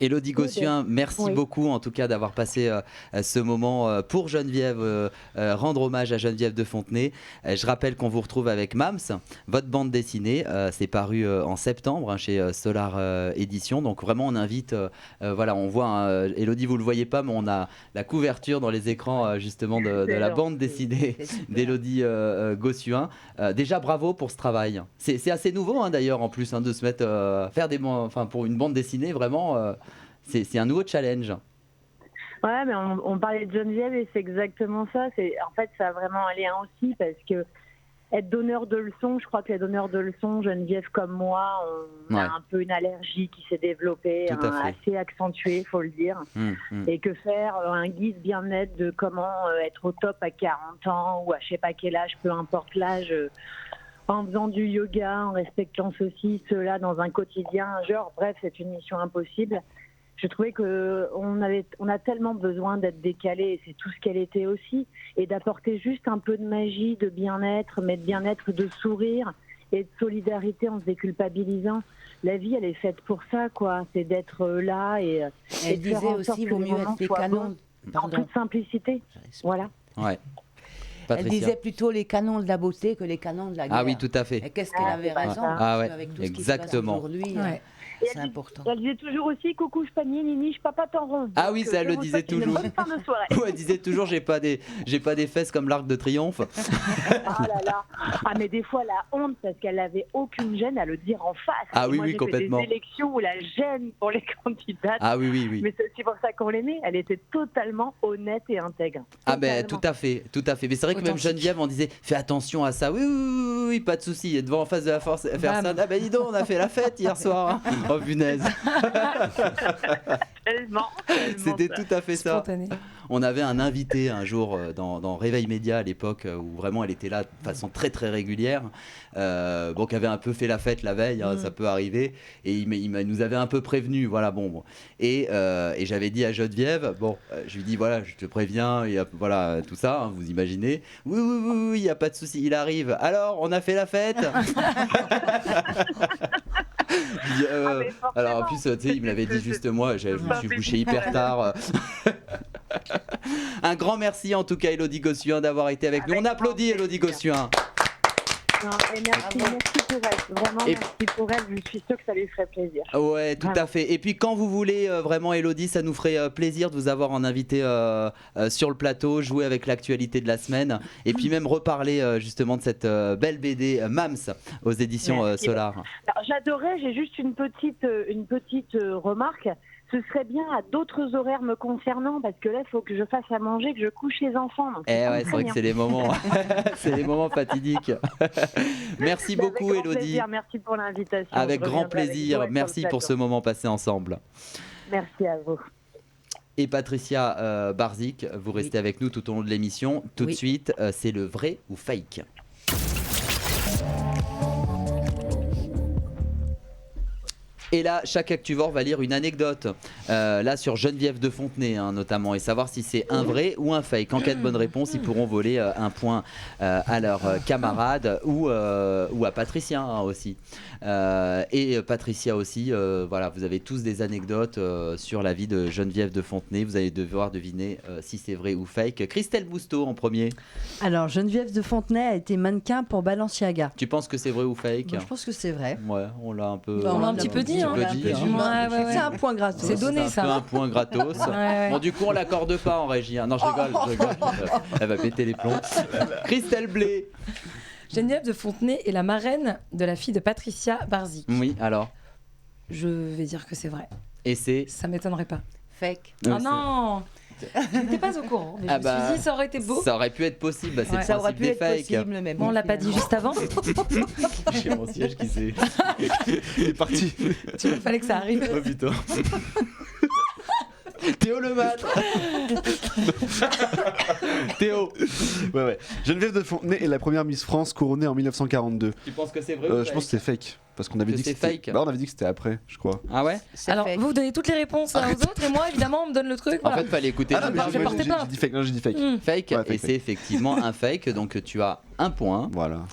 Élodie Gossuin, merci beaucoup en tout cas d'avoir passé ce moment pour Geneviève, rendre hommage à Geneviève de Fontenay. Je rappelle qu'on vous retrouve avec Mams, votre bande dessinée, c'est paru en septembre chez Solar Édition. Donc vraiment on invite, on voit, Élodie vous le voyez pas, mais on a la couverture dans les écrans justement de la bande dessinée d'Élodie Gossuin. Déjà bravo pour ce travail. C'est assez nouveau d'ailleurs en plus de se mettre faire pour une bande dessinée vraiment. C'est un nouveau challenge. Ouais, mais on parlait de Geneviève et c'est exactement ça. En fait, ça a vraiment un lien aussi parce que être donneur de leçons, je crois que les donneurs de leçons, Geneviève comme moi, on a un peu une allergie qui s'est développée, assez accentuée, il faut le dire. Et que faire un guide bien-être de comment être au top à 40 ans ou à je sais pas quel âge, peu importe l'âge, en faisant du yoga, en respectant ceci, cela dans un quotidien, bref, c'est une mission impossible. Je trouvais qu'on a tellement besoin d'être décalé, et c'est tout ce qu'elle était aussi, et d'apporter juste un peu de magie, de bien-être, mais de bien-être, de sourire et de solidarité en se déculpabilisant. La vie, elle est faite pour ça, quoi. C'est d'être là et elle disait aussi, vaut mieux être les canons. En toute simplicité. Voilà. Ouais. Elle disait plutôt les canons de la beauté que les canons de la guerre. Ah oui, tout à fait. Et qu'est-ce qu'elle avait raison, avec tout ce qui se passe aujourd'hui. C'est important. Elle disait toujours aussi coucou, je panier, nini, je papa t'en rond. Ah oui, ça elle le disait toujours. Elle disait toujours j'ai pas des fesses comme l'Arc de Triomphe. Ah là là. Ah mais des fois la honte parce qu'elle avait aucune gêne à le dire en face. Ah oui, moi, oui, complètement. Fait des élections où la gêne pour les candidates. Ah oui. Mais c'est aussi pour ça qu'on l'aimait. Elle était totalement honnête et intègre. Ah ben tout à fait. Mais c'est vrai que même Geneviève on disait fais attention à ça. Oui, pas de souci. Et devant en face de la force faire ça. Ah ben dis donc, on a fait la fête hier soir. Oh punaise. Tellement, c'était tout à fait spontané. Ça. On avait un invité un jour dans Réveil Média à l'époque où vraiment elle était là de façon très très régulière, qui avait un peu fait la fête la veille, ça peut arriver, et il nous avait un peu prévenu, et j'avais dit à Geneviève, je lui dis voilà, je te préviens, et voilà tout ça, vous imaginez, oui, il y a pas de souci, il arrive. Alors on a fait la fête. Alors en plus il me l'avait dit juste moi, je me suis couché hyper tard. Un grand merci en tout cas Élodie Gossuin d'avoir été avec nous. On applaudit Élodie Gossuin. Non, et merci pour elle. Vraiment, merci pour elle. Je suis sûre que ça lui ferait plaisir. Ouais, tout à fait. Et puis quand vous voulez, vraiment, Élodie, ça nous ferait plaisir de vous avoir en invité sur le plateau, jouer avec l'actualité de la semaine, et puis même reparler justement de cette belle BD Mams aux éditions Solar. Alors, j'adorais, j'ai juste une petite remarque. Ce serait bien à d'autres horaires me concernant, parce que là, il faut que je fasse à manger, que je couche les enfants. Donc c'est vrai que c'est les moments, c'est les moments fatidiques. Merci beaucoup, Élodie. Merci pour l'invitation. Avec grand plaisir. Merci pour ce moment passé ensemble. Merci à vous. Et Patricia Barzik, vous restez avec nous tout au long de l'émission. Tout de suite, c'est le vrai ou fake. Et là, chaque Actuvore va lire une anecdote, là sur Geneviève de Fontenay notamment, et savoir si c'est un vrai ou un fake. En cas de bonne réponse, ils pourront voler un point à leurs camarades ou à Patricia aussi. Et Patricia aussi, voilà, vous avez tous des anecdotes sur la vie de Geneviève de Fontenay. Vous allez devoir deviner si c'est vrai ou fake. Christelle Bousteau en premier. Alors, Geneviève de Fontenay a été mannequin pour Balenciaga. Tu penses que c'est vrai ou fake? Je pense que c'est vrai. Ouais, on l'a un peu... on l'a un petit peu dit. C'est un point gratos. C'est donné, ça. C'est un point gratos. Bon, du coup, on l'accorde pas en régie. Non, je rigole. Elle va péter les plombs. Christelle Blé. Geneviève de Fontenay est la marraine de la fille de Patricia Barzik. Oui, alors? Je vais dire que c'est vrai. Et c'est? Ça m'étonnerait pas. Fake. Oh non. Je n'étais pas au courant. Mais je me suis dit, ça aurait été beau. Ça aurait pu être possible. C'est ça aurait pu être fake. possible, mais bon, on l'a pas dit juste avant. J'ai mon siège qui s'est... Il est parti. Il fallait que ça arrive. Oh putain. Théo le mat. Théo. Ouais. Geneviève de Fontenay est la première Miss France couronnée en 1942. Tu penses que c'est vrai ou fake? Je pense que c'est fake. Parce qu'on avait dit que c'était fake. Bah, on avait dit que c'était après, je crois. Ah ouais? Alors, fake. Vous donnez toutes les réponses aux autres et moi, évidemment, on me donne le truc. En fait, fallait écouter. J'ai dit fake. Non, j'ai dit fake. Fake, ouais, et c'est effectivement un fake. Donc tu as un point. Voilà.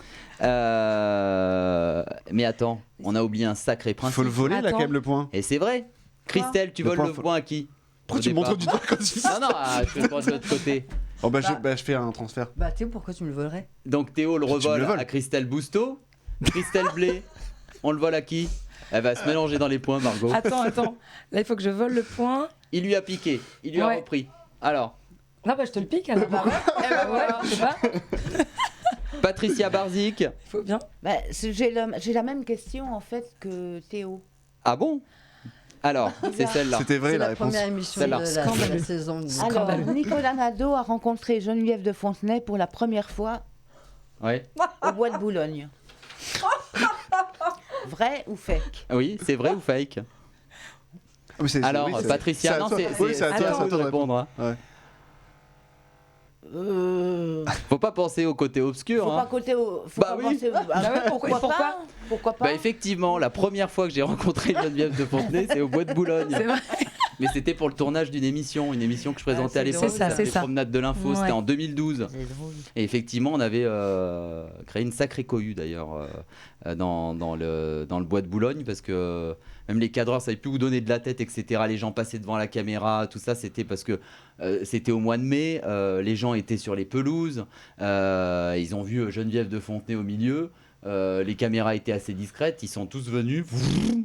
Mais attends, on a oublié un sacré principe. Faut le voler là quand même le point. Et c'est vrai. Christelle, tu voles le point à qui? Pourquoi tu montres du doigt comme ça? Non, je fais le point de l'autre côté. Oh je fais un transfert. Bah Théo, pourquoi tu me le volerais? Donc Théo le revole à Christelle Bousteau. Christelle Blé, on le vole à qui? Elle va se mélanger dans les points, Margot. Attends. Là, il faut que je vole le point. Il lui a piqué, il lui a repris. Alors. Non, bah je te le pique alors. Je sais pas. Patricia Barzik. Il faut bien. Bah, j'ai la même question en fait que Théo. Ah bon? Alors, c'est celle-là. C'était vrai la réponse. C'est la première émission de la saison. Alors, Nicolas Nadeau a rencontré Geneviève de Fontenay pour la première fois au Bois de Boulogne. Vrai ou fake? Oui, c'est vrai ou fake? Alors, Patricia, non, c'est à toi de répondre. Faut pas penser au côté obscur. Faut pas penser pourquoi pas? Bah effectivement, la première fois que j'ai rencontré Geneviève de Fontenay, c'est au Bois de Boulogne. C'est vrai. Mais c'était pour le tournage d'une émission que je présentais à l'époque. C'est ça. Promenade de l'info, c'était en 2012. Et effectivement, on avait créé une sacrée cohue d'ailleurs dans le Bois de Boulogne, parce que même les cadreurs savaient plus où donner de la tête, etc. Les gens passaient devant la caméra, tout ça, c'était parce que c'était au mois de mai, les gens étaient sur les pelouses, ils ont vu Geneviève de Fontenay au milieu. Les caméras étaient assez discrètes, ils sont tous venus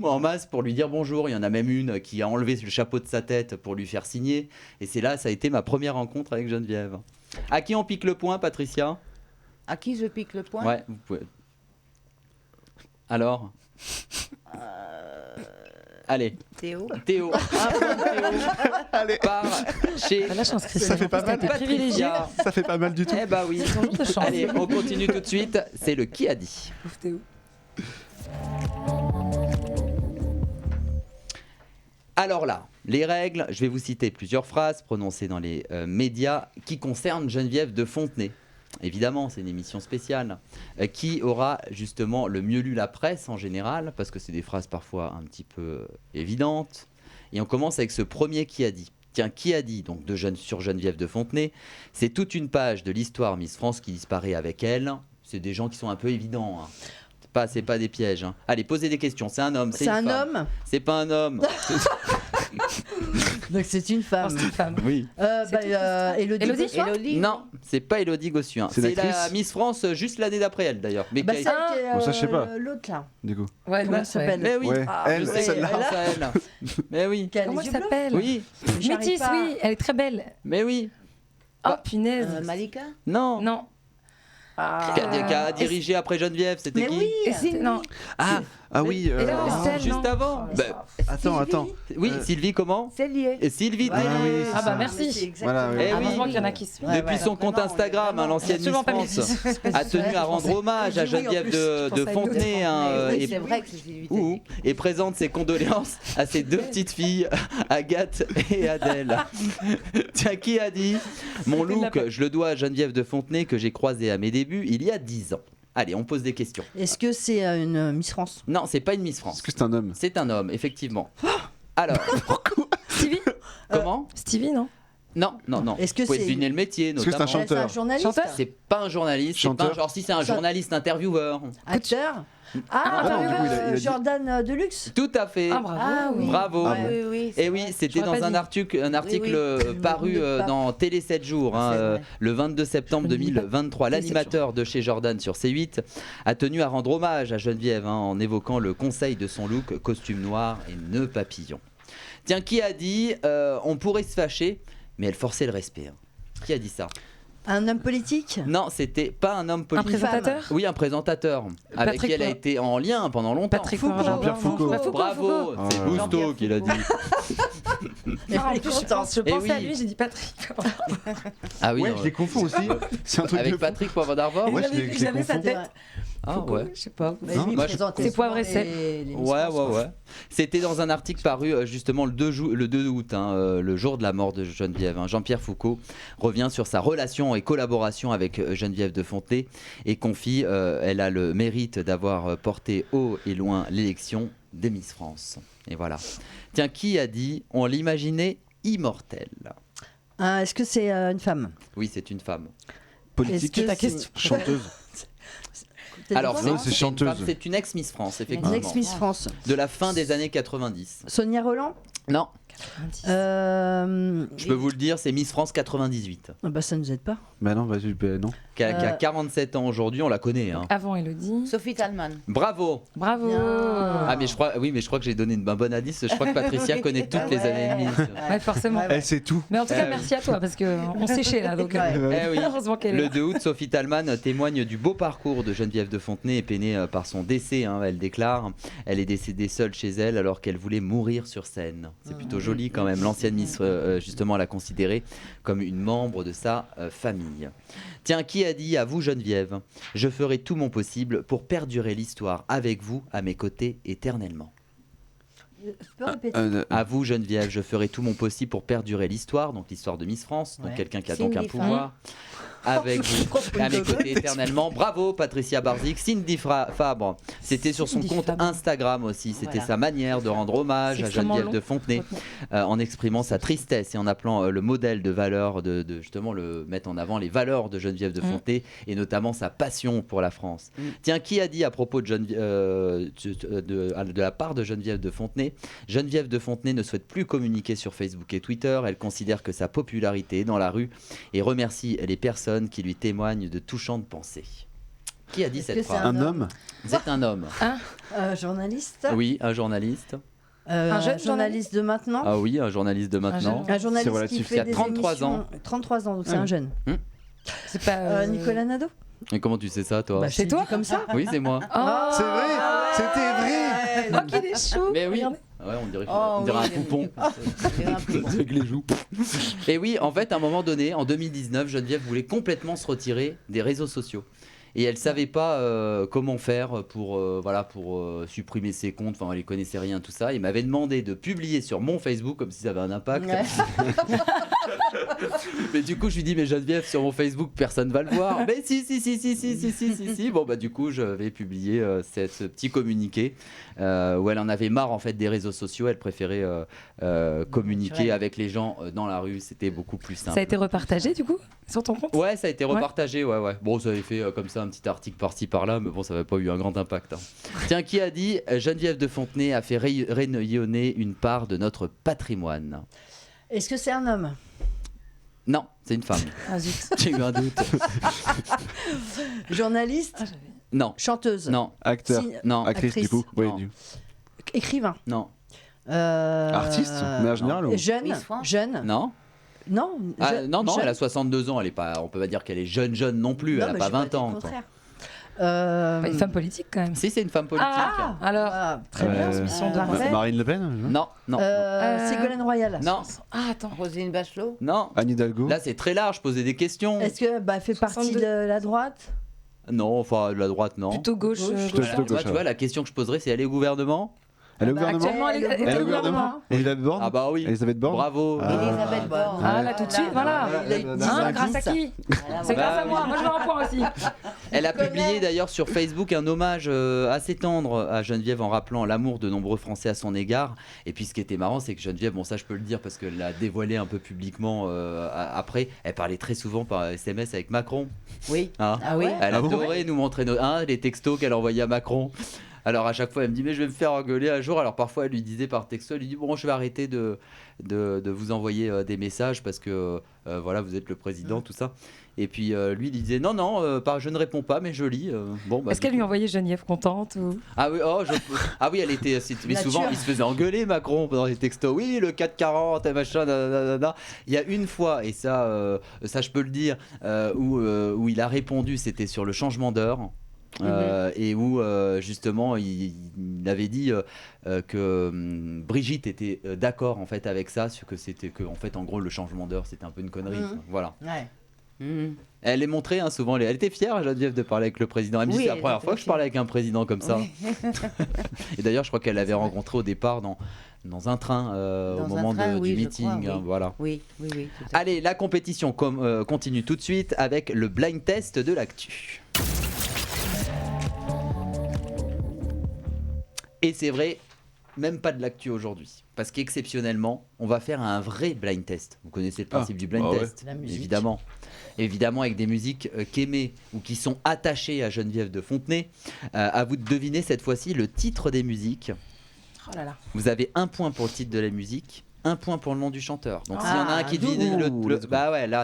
en masse pour lui dire bonjour. Il y en a même une qui a enlevé le chapeau de sa tête pour lui faire signer. Et c'est là, ça a été ma première rencontre avec Geneviève. À qui on pique le point, Patricia? À qui je pique le point? Ouais, vous pouvez. Alors Allez. Théo. Un point de Théo. Allez. Par chez. La chance, ça fait pas mal. Privilégié. Ça fait pas mal du tout. Eh bah oui. Allez, on continue tout de suite. C'est le qui a dit. Ouf, Théo. Alors là, les règles, je vais vous citer plusieurs phrases prononcées dans les médias qui concernent Geneviève de Fontenay. Évidemment, c'est une émission spéciale. Qui aura justement le mieux lu la presse en général, parce que c'est des phrases parfois un petit peu évidentes. Et on commence avec ce premier qui a dit. Tiens, qui a dit donc sur Geneviève de Fontenay? C'est toute une page de l'histoire Miss France qui disparaît avec elle. C'est des gens qui sont un peu évidents. Hein. C'est pas des pièges. Hein. Allez, posez des questions. C'est un homme. C'est un homme. C'est pas un homme. Donc c'est une femme. C'est une femme. Oui. Élodie. Non, c'est pas Élodie Gossuin. C'est C'est la l'actrice Miss France juste l'année d'après elle d'ailleurs. Mais Bah, qui a celle été- qui est, Bon, ça, je sais pas. l'autre là. Du coup. Ouais, Comment elle s'appelle? Mais oui. Ouais, Ah, elle, je sais, celle-là. grâce à elle. Mais oui. Qui a Comment les elle yeux bleus. s'appelle? Oui. J'arrive Métis, pas. oui, elle est très belle. Mais oui. Oh punaise. Malika Non. Non. Qui a dirigé après Geneviève, c'était Mais qui oui. Et c'est- non. Ah oui. Et là, Estelle, Juste non. avant. Bah, Attends. oui, Sylvie comment C'est lié. Et Sylvie. Ah oui, c'est Ah bah ça. merci. Voilà, oui. Eh oui. Heureusement qu'il y en a qui suivent. Depuis son compte Instagram, l'ancienne Miss Absolument pas France Métis. a tenu à rendre hommage à Je dis oui, en Geneviève plus. de Je pense à Fontenay hein, Oui, et- c'est vrai que c'est Sylvie Ouh, et présente ses condoléances à ses deux petites filles, Agathe et Adèle. Tiens, qui a dit mon look, je le dois à Geneviève de Fontenay que j'ai croisé à mes débuts il y a 10 ans. Allez, on pose des questions. Est-ce que c'est une Miss France? Non, c'est pas une Miss France. Est-ce que c'est un homme? C'est un homme, effectivement. Alors, Stevie comment Stevie, non? Non. Est-ce que Vous pouvez c'est- deviner le métier, Est-ce que c'est un notamment. chanteur? C'est un journaliste? Chanteur C'est pas un journaliste, c'est pas Chanteur. un genre si c'est un journaliste intervieweur. Acteur? Ah, non, du coup, il a dit- Jordan Deluxe? Tout à fait. Ah, bravo. Ah oui. Bravo. Ah bon. Oui. Et oui, c'était J'aurais dans pas un dit. article Oui. paru dans Télé 7 jours, hein, C'est vrai. le 22 septembre Je ne lis pas 2023. Télé 7 L'animateur de chez Jordan sur C8 a tenu à rendre hommage à Geneviève en évoquant le conseil de son look, costume noir et nœud papillon. Tiens, qui a dit on pourrait se fâcher, mais elle forçait le respect. Hein. Qui a dit ça? Un homme politique? Non, c'était pas un homme Un politique. présentateur? Oui, un présentateur avec Patrick qui elle a Poivre. été en lien pendant longtemps. Patrick Foucault. Poivre. Jean-Pierre Foucault. Bah, Bravo, Ah, c'est ouais. Lousteau qui l'a dit. Ah, en plus, je pensais Eh à oui. lui, j'ai dit Patrick. Ah oui, Ouais, non, je les confonds aussi. C'est un truc de avec fou. Patrick Poivre d'Arvor. Ouais, je les J'avais sa confonds. tête. Ah Foucault, ouais. Je sais pas. Mais Non, lui, il moi, présentait c'est souvent poivre et sel. les Miss Ouais. France. C'était dans un article paru justement le 2 août, hein, le jour de la mort de Geneviève. Hein. Jean-Pierre Foucault revient sur sa relation et collaboration avec Geneviève de Fontenay et confie elle a le mérite d'avoir porté haut et loin l'élection des Miss France. Et voilà. Tiens, qui a dit on l'imaginait immortelle? Ah, est-ce que c'est une femme? Oui, c'est une femme. Politique. Est-ce que ta c'est- question. Chanteuse. T'as dit Alors, quoi? Non, c'est c'est une chanteuse. femme, c'est une ex-Miss France, Une effectivement. ex-Miss France. De la fin des années 90. Sonia Roland? Non, Euh... je peux vous le dire, c'est Miss France 98. ah bah ça nous aide pas. Bah non, vas-y, non. Qui a 47 ans aujourd'hui, on la connaît. Hein. Avant Elodie. Sophie Talman. Bravo. Bravo. Ah mais je crois que j'ai donné un bon indice. Je crois que Patricia connaît toutes les années Miss. Ouais, forcément. Elle sait tout. Mais en tout cas, oui. merci à toi parce qu'on séchait là. Donc, Eh oui. heureusement qu'elle est Le là. 2 août, Sophie Talman témoigne du beau parcours de Geneviève de Fontenay et peinée par son décès. Hein. Elle déclare, elle est décédée seule chez elle alors qu'elle voulait mourir sur scène. C'est plutôt joli quand même. L'ancienne Miss justement l'a considérée comme une membre de sa famille. Tiens, qui a dit à vous Geneviève, je ferai tout mon possible pour perdurer l'histoire avec vous à mes côtés éternellement. Tu peux répéter? À vous Geneviève, je ferai tout mon possible pour perdurer l'histoire, donc l'histoire de Miss France, donc Ouais. quelqu'un qui a donc un Cindy pouvoir. Avec vous, à mes côtés éternellement. Bravo Patricia Barzik. Cindy Fabre, c'était sur son Cindy compte Fabre. Instagram aussi. C'était Voilà. sa manière de rendre hommage C'est à extrêmement Geneviève long. de Fontenay en exprimant sa tristesse et en appelant le modèle de valeur de justement le mettre en avant les valeurs de Geneviève de Fontenay et notamment sa passion pour la France. Tiens, qui a dit à propos de, de la part de Geneviève de Fontenay, Geneviève de Fontenay ne souhaite plus communiquer sur Facebook et Twitter. Elle considère que sa popularité est dans la rue et remercie les personnes qui lui témoignent de touchantes pensées. Qui a dit Est-ce cette que c'est phrase? Un homme. C'est un homme. Journaliste? Oui, un journaliste. Un jeune journaliste de maintenant? Ah oui, un journaliste de maintenant. Un journaliste C'est qui relatif. fait Il y a des 33 émissions- ans. 33 ans, donc c'est Ah un oui. jeune. C'est pas. Nicolas Nadeau? Et comment tu sais ça, toi? Bah, c'est je toi dis comme ça? Oui, c'est moi. Oh, C'est vrai. C'était vrai. oh, qu'il est chou. Mais oui. Regardez. Ouais, on dirait, Oh, on dirait oui, un poupon. C'est un poupon. Avec les joues. Et oui, en fait, à un moment donné, en 2019, Geneviève voulait complètement se retirer des réseaux sociaux. Et elle savait pas comment faire pour supprimer ses comptes. Enfin, elle y connaissait rien, tout ça. Il m'avait demandé de publier sur mon Facebook comme si ça avait un impact. Ouais. Mais du coup, je lui dis, mais Geneviève, sur mon Facebook, personne va le voir. Mais si. Bon, bah, du coup, je vais publier ce petit communiqué où elle en avait marre, en fait, des réseaux sociaux. Elle préférait communiquer avec les gens dans la rue. C'était beaucoup plus simple. Ça a été repartagé du coup sur ton compte? Ouais, ça a été repartagé, ouais. Bon, ça avait fait comme ça un petit article par-ci par-là, mais bon, ça n'avait pas eu un grand impact. Hein. Tiens, qui a dit Geneviève de Fontenay a fait rayonner une part de notre patrimoine? Est-ce que c'est un homme? Non, c'est une femme. Ah zut. J'ai eu un doute. Journaliste? Non. Chanteuse? Non. Acteur? Non. Actrice, du coup? Oui, Non. Écrivain? Non. Artiste? Mais en général, ou... Jeune? Jeune? Non. Non, non, jeune. elle a 62 ans, elle est pas, on peut pas dire qu'elle est jeune non plus, Non, elle a mais pas j'ai 20 dit le ans. contraire. Pas une femme politique quand même. Si, c'est une femme politique. Alors, très bien, mission de parfait. Marine Le Pen? Non, non. Ségolène Royal? Non. Ah, attends. Roselyne Bachelot? Non. Anne Hidalgo? Là, c'est très large, poser des questions. Est-ce que elle fait partie de la droite? Non, enfin, de la droite, non. Plutôt gauche. Tu vois, la question que je poserais, c'est elle est au gouvernement? Elle est au gouvernement? Actuellement, elle est au gouvernement. Elisabeth Borne? Ah bah oui. Elisabeth Borne? Bravo. Elisabeth Borne. Ah, là, tout de suite, voilà. Grâce à qui? C'est grâce à moi. Moi, je veux un point aussi. Elle a publié d'ailleurs sur Facebook un hommage assez tendre à Geneviève en rappelant l'amour de nombreux Français à son égard. Et puis ce qui était marrant, c'est que Geneviève, bon ça je peux le dire parce qu'elle l'a dévoilé un peu publiquement après, elle parlait très souvent par SMS avec Macron. Oui. Hein, ah oui. Elle adorait nous montrer les textos qu'elle envoyait à Macron. Alors à chaque fois elle me dit mais je vais me faire engueuler un jour. Alors parfois elle lui disait par texto, elle lui dit bon je vais arrêter de vous envoyer des messages parce que voilà vous êtes le président tout ça. Et puis lui il disait non je ne réponds pas mais je lis. Est-ce qu'elle lui envoyait Geneviève contente ou... Ah oui elle était mais souvent il se faisait engueuler Macron dans les textos. Oui le 440 machin nanana. Il y a une fois et ça je peux le dire où il a répondu, c'était sur le changement d'heure. Et où justement il avait dit que Brigitte était d'accord en fait avec ça, sur que c'était que en fait en gros le changement d'heure c'était un peu une connerie. Voilà. Ouais. Elle est montrée souvent, elle était fière Geneviève de parler avec le président. Elle me dit c'est la première fois que je parlais avec un président comme ça. Et d'ailleurs je crois qu'elle l'avait rencontré au départ dans un train au moment du meeting. Crois, oui. Voilà. Oui. Allez, la compétition continue tout de suite avec le blind test de l'actu. Et c'est vrai, même pas de l'actu aujourd'hui. Parce qu'exceptionnellement, on va faire un vrai blind test. Vous connaissez le principe du blind test, évidemment. Évidemment, avec des musiques qu'aimées ou qui sont attachées à Geneviève de Fontenay. À vous de deviner cette fois-ci le titre des musiques. Oh là là. Vous avez un point pour le titre de la musique, un point pour le nom du chanteur. Donc s'il y en a un qui devine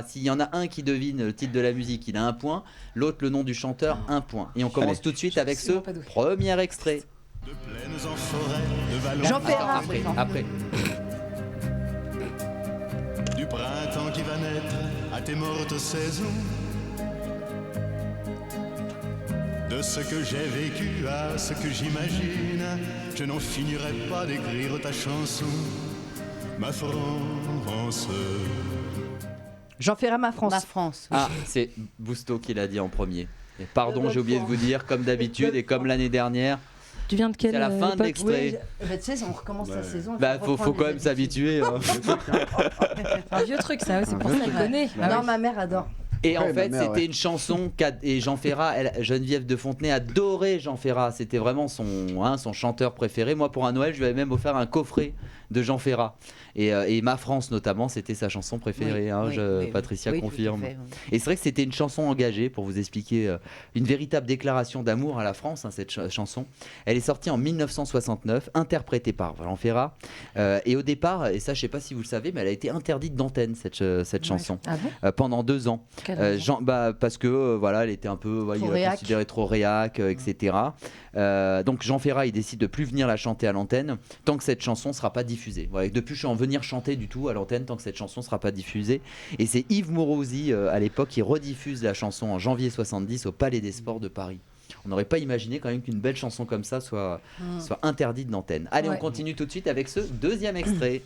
s'il y en a un qui devine le titre de la musique, il a un point. L'autre le nom du chanteur, un point. Et on commence tout de suite avec ce premier extrait. De plaines en forêt, de vallons. Jean Ferrat. Après. Du printemps qui va naître à tes mortes saisons. De ce que j'ai vécu à ce que j'imagine, je n'en finirai pas d'écrire ta chanson, ma France. Jean Ferrat, ma France. Ma France. Ah, c'est Bousteau qui l'a dit en premier. Et pardon, j'ai oublié de vous dire, comme d'habitude et comme l'année dernière. Tu viens de quelle C'est à la fin de l'extrait. Tu sais, on recommence la saison. Faut quand même s'habituer. Un vieux truc, ça, c'est pour ça qu'il connaît. Non, ma mère adore. Et en fait, c'était une chanson et Jean Ferrat, Geneviève de Fontenay adorait Jean Ferrat. C'était vraiment son chanteur préféré. Moi, pour un Noël, je lui avais même offert un coffret de Jean Ferrat. Et Ma France, notamment, c'était sa chanson préférée. Patricia confirme. Et c'est vrai que c'était une chanson engagée, pour vous expliquer une véritable déclaration d'amour à la France, cette chanson. Elle est sortie en 1969, interprétée par Jean Ferrat. Et au départ, et ça, je ne sais pas si vous le savez, mais elle a été interdite d'antenne, cette chanson, pendant 2 ans. Parce que voilà, elle était un peu considérée trop réac, etc. Donc Jean Ferrat, il décide de plus venir la chanter à l'antenne tant que cette chanson sera pas diffusée. Depuis, je suis en venir chanter du tout à l'antenne tant que cette chanson sera pas diffusée. Et c'est Yves Mourouzi à l'époque qui rediffuse la chanson en janvier 70 au Palais des Sports de Paris. On n'aurait pas imaginé quand même qu'une belle chanson comme ça soit interdite d'antenne. Allez, on continue tout de suite avec ce deuxième extrait.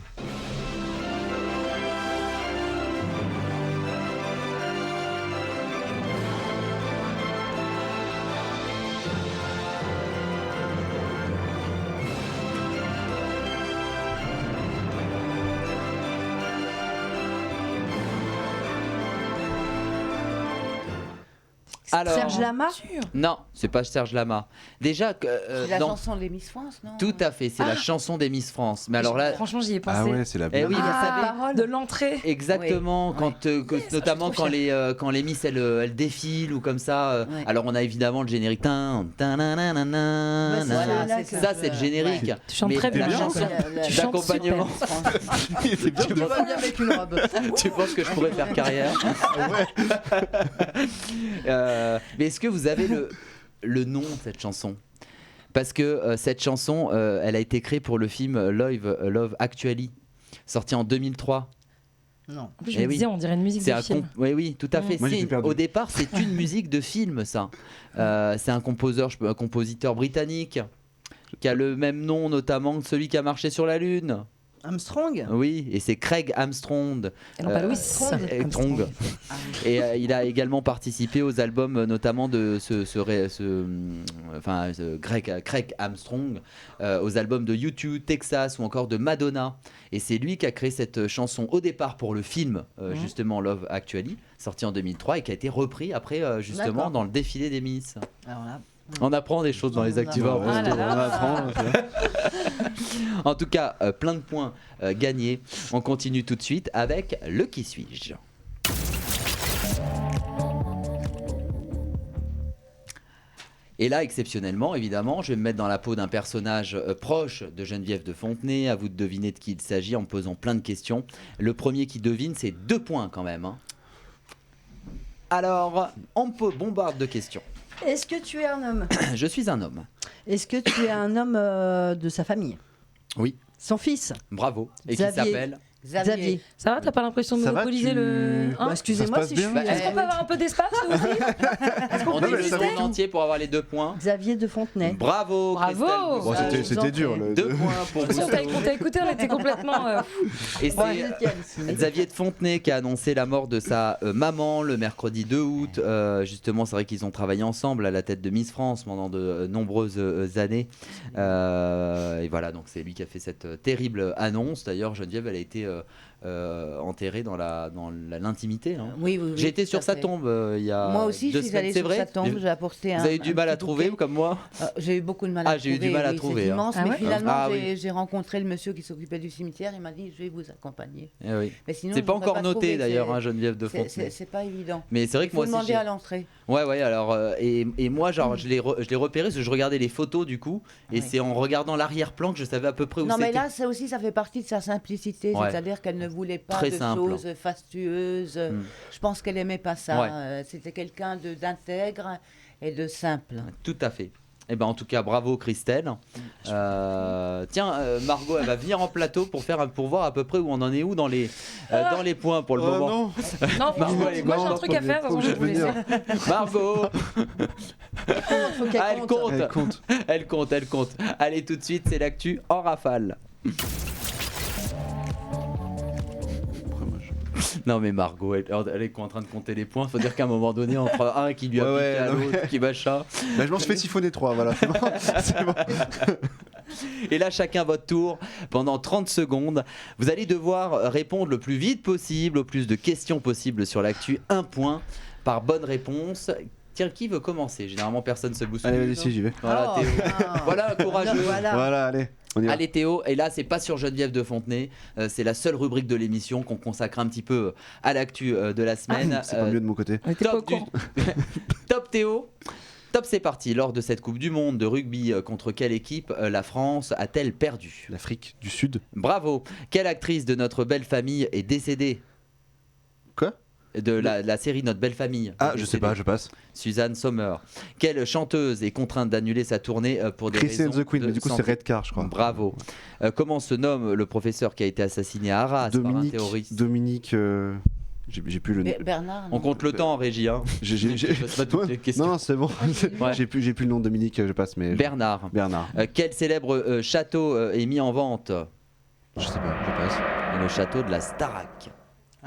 Alors, Serge Lama? Non, c'est pas Serge Lama. Déjà, C'est la chanson des Miss France, non? Tout à fait, c'est la chanson des Miss France. Mais alors là, franchement, j'y ai pensé. Ah ouais, c'est la eh oui, De l'entrée. exactement, notamment quand les Miss elles défilent ou comme ça. Alors on a évidemment le générique. Ça c'est le générique. Tu chantes Mais très bien. la chanson d'accompagnement. C'est bien de avec une robe. Tu penses que je pourrais faire carrière? Mais est-ce que vous avez le nom de cette chanson? Parce que cette chanson, elle a été créée pour le film Love Actually, sorti en 2003. Non. En plus, je me disais, on dirait une musique de film. Oui, tout à fait. Moi, j'étais perdu. Au départ, c'est une musique de film, ça. C'est un compositeur britannique qui a le même nom, notamment que celui qui a marché sur la Lune. Armstrong? Oui, et c'est Craig Armstrong. Et non, pas Louis Armstrong. Et il a également participé aux albums, notamment de Craig Armstrong, aux albums de U2, Texas ou encore de Madonna. Et c'est lui qui a créé cette chanson au départ pour le film, justement Love Actually, sorti en 2003 et qui a été repris après, justement, dans le défilé des Miss. Alors là, on apprend des choses dans les Activores. On apprend. En tout cas, plein de points gagnés. On continue tout de suite avec le Qui suis-je. Et là, exceptionnellement, évidemment, je vais me mettre dans la peau d'un personnage proche de Geneviève de Fontenay. À vous de deviner de qui il s'agit en me posant plein de questions. Le premier qui devine, c'est 2 points quand même. Alors, on me bombarde de questions. est-ce que tu es un homme? Je suis un homme. Est-ce que tu es un homme de sa famille? Oui. Son fils? Bravo. Et Xavier. qui s'appelle Xavier. Ça va, t'as pas l'impression de monopoliser le. Bah, excusez-moi si je suis. Est-ce qu'on peut avoir un peu d'espace nous aussi? Est-ce qu'on On peut est le exister monde entier pour avoir les 2 points. Xavier de Fontenay. Bravo. Bravo. Christelle Bousseau. C'était dur. 2 points pour vous. On t'a écouté, on était complètement. Et c'est Xavier de Fontenay qui a annoncé la mort de sa maman le mercredi 2 août. Justement, c'est vrai qu'ils ont travaillé ensemble à la tête de Miss France pendant de nombreuses années. Et voilà, donc c'est lui qui a fait cette terrible annonce. D'ailleurs, Geneviève, elle a été enterrée dans l'intimité. Hein. Oui, j'ai été sur sa tombe il y a moi aussi, 2 je suis semaines, allée c'est sur vrai. sa tombe, j'ai apporté Vous avez eu du mal à trouver ou comme moi? J'ai eu beaucoup de mal à trouver. J'ai eu du mal à oui, trouver. C'est hein. immense, Ah mais ouais finalement, oui. j'ai rencontré le monsieur qui s'occupait du cimetière. Il m'a dit, je vais vous accompagner. Eh oui. Mais sinon, C'est je pas n'aurais encore noté trouvé, d'ailleurs, c'est- hein, Geneviève de Fontenay. C'est pas évident. Mais c'est vrai que Il moi faut aussi. demander à l'entrée. Ouais, alors et moi genre je l'ai repéré parce que je regardais les photos du coup et c'est en regardant l'arrière-plan que je savais à peu près où Non, c'était. mais là, ça aussi, ça fait partie de sa simplicité. Ouais. C'est-à-dire qu'elle ne voulait pas Très de simple. choses fastueuses. Je pense qu'elle aimait pas ça. Ouais. C'était quelqu'un d'intègre et de simple. Tout à fait. Eh ben en tout cas bravo Christelle. Tiens Margot elle va venir en plateau pour voir à peu près où on en est dans les points pour le moment. Non, Margot, elle est moi j'ai un contente. truc à faire, de toute façon, je vais vous laisser. Margot. Faut qu'elle Elle compte. Elle compte. Allez tout de suite c'est l'actu en rafale. Non mais Margot, elle est en train de compter les points. Faut dire qu'à un moment donné, entre un qui lui a piqué à l'autre, qui machin. Bah, je m'en suis fait siphonner 3, voilà. C'est bon. C'est bon. Et là, chacun votre tour pendant 30 secondes. Vous allez devoir répondre le plus vite possible, au plus de questions possibles sur l'actu. 1 point par bonne réponse. Tiens, qui veut commencer? Généralement, personne se bouscule. Allez, vas-y, j'y vais. Voilà, Théo. Voilà, courageux. Voilà, allez. On y va. Allez Théo, et là c'est pas sur Geneviève de Fontenay, c'est la seule rubrique de l'émission qu'on consacre un petit peu à l'actu de la semaine. C'est pas mieux de mon côté. Top Théo. Top, c'est parti. Lors de cette Coupe du Monde de rugby, contre quelle équipe la France a-t-elle perdu? L'Afrique du Sud. Bravo. Quelle actrice de Notre Belle Famille est décédée? Quoi? De la série Notre Belle Famille. Ah, je sais pas, je passe. Suzanne Sommer. Quelle chanteuse est contrainte d'annuler sa tournée pour des Chrissy and raisons the Queen, de mais du coup c'est santé? Redcar, je crois. Bravo. Comment se nomme le professeur qui a été assassiné à Arras par un terroriste? Dominique. J'ai plus le nom. Bernard. On compte le temps en régie. Hein. Pas toutes les questions. Non, c'est bon. J'ai plus le nom de Dominique, je passe. Mais Bernard. Quel célèbre château est mis en vente? Je sais pas, je passe. Le château de la Starac.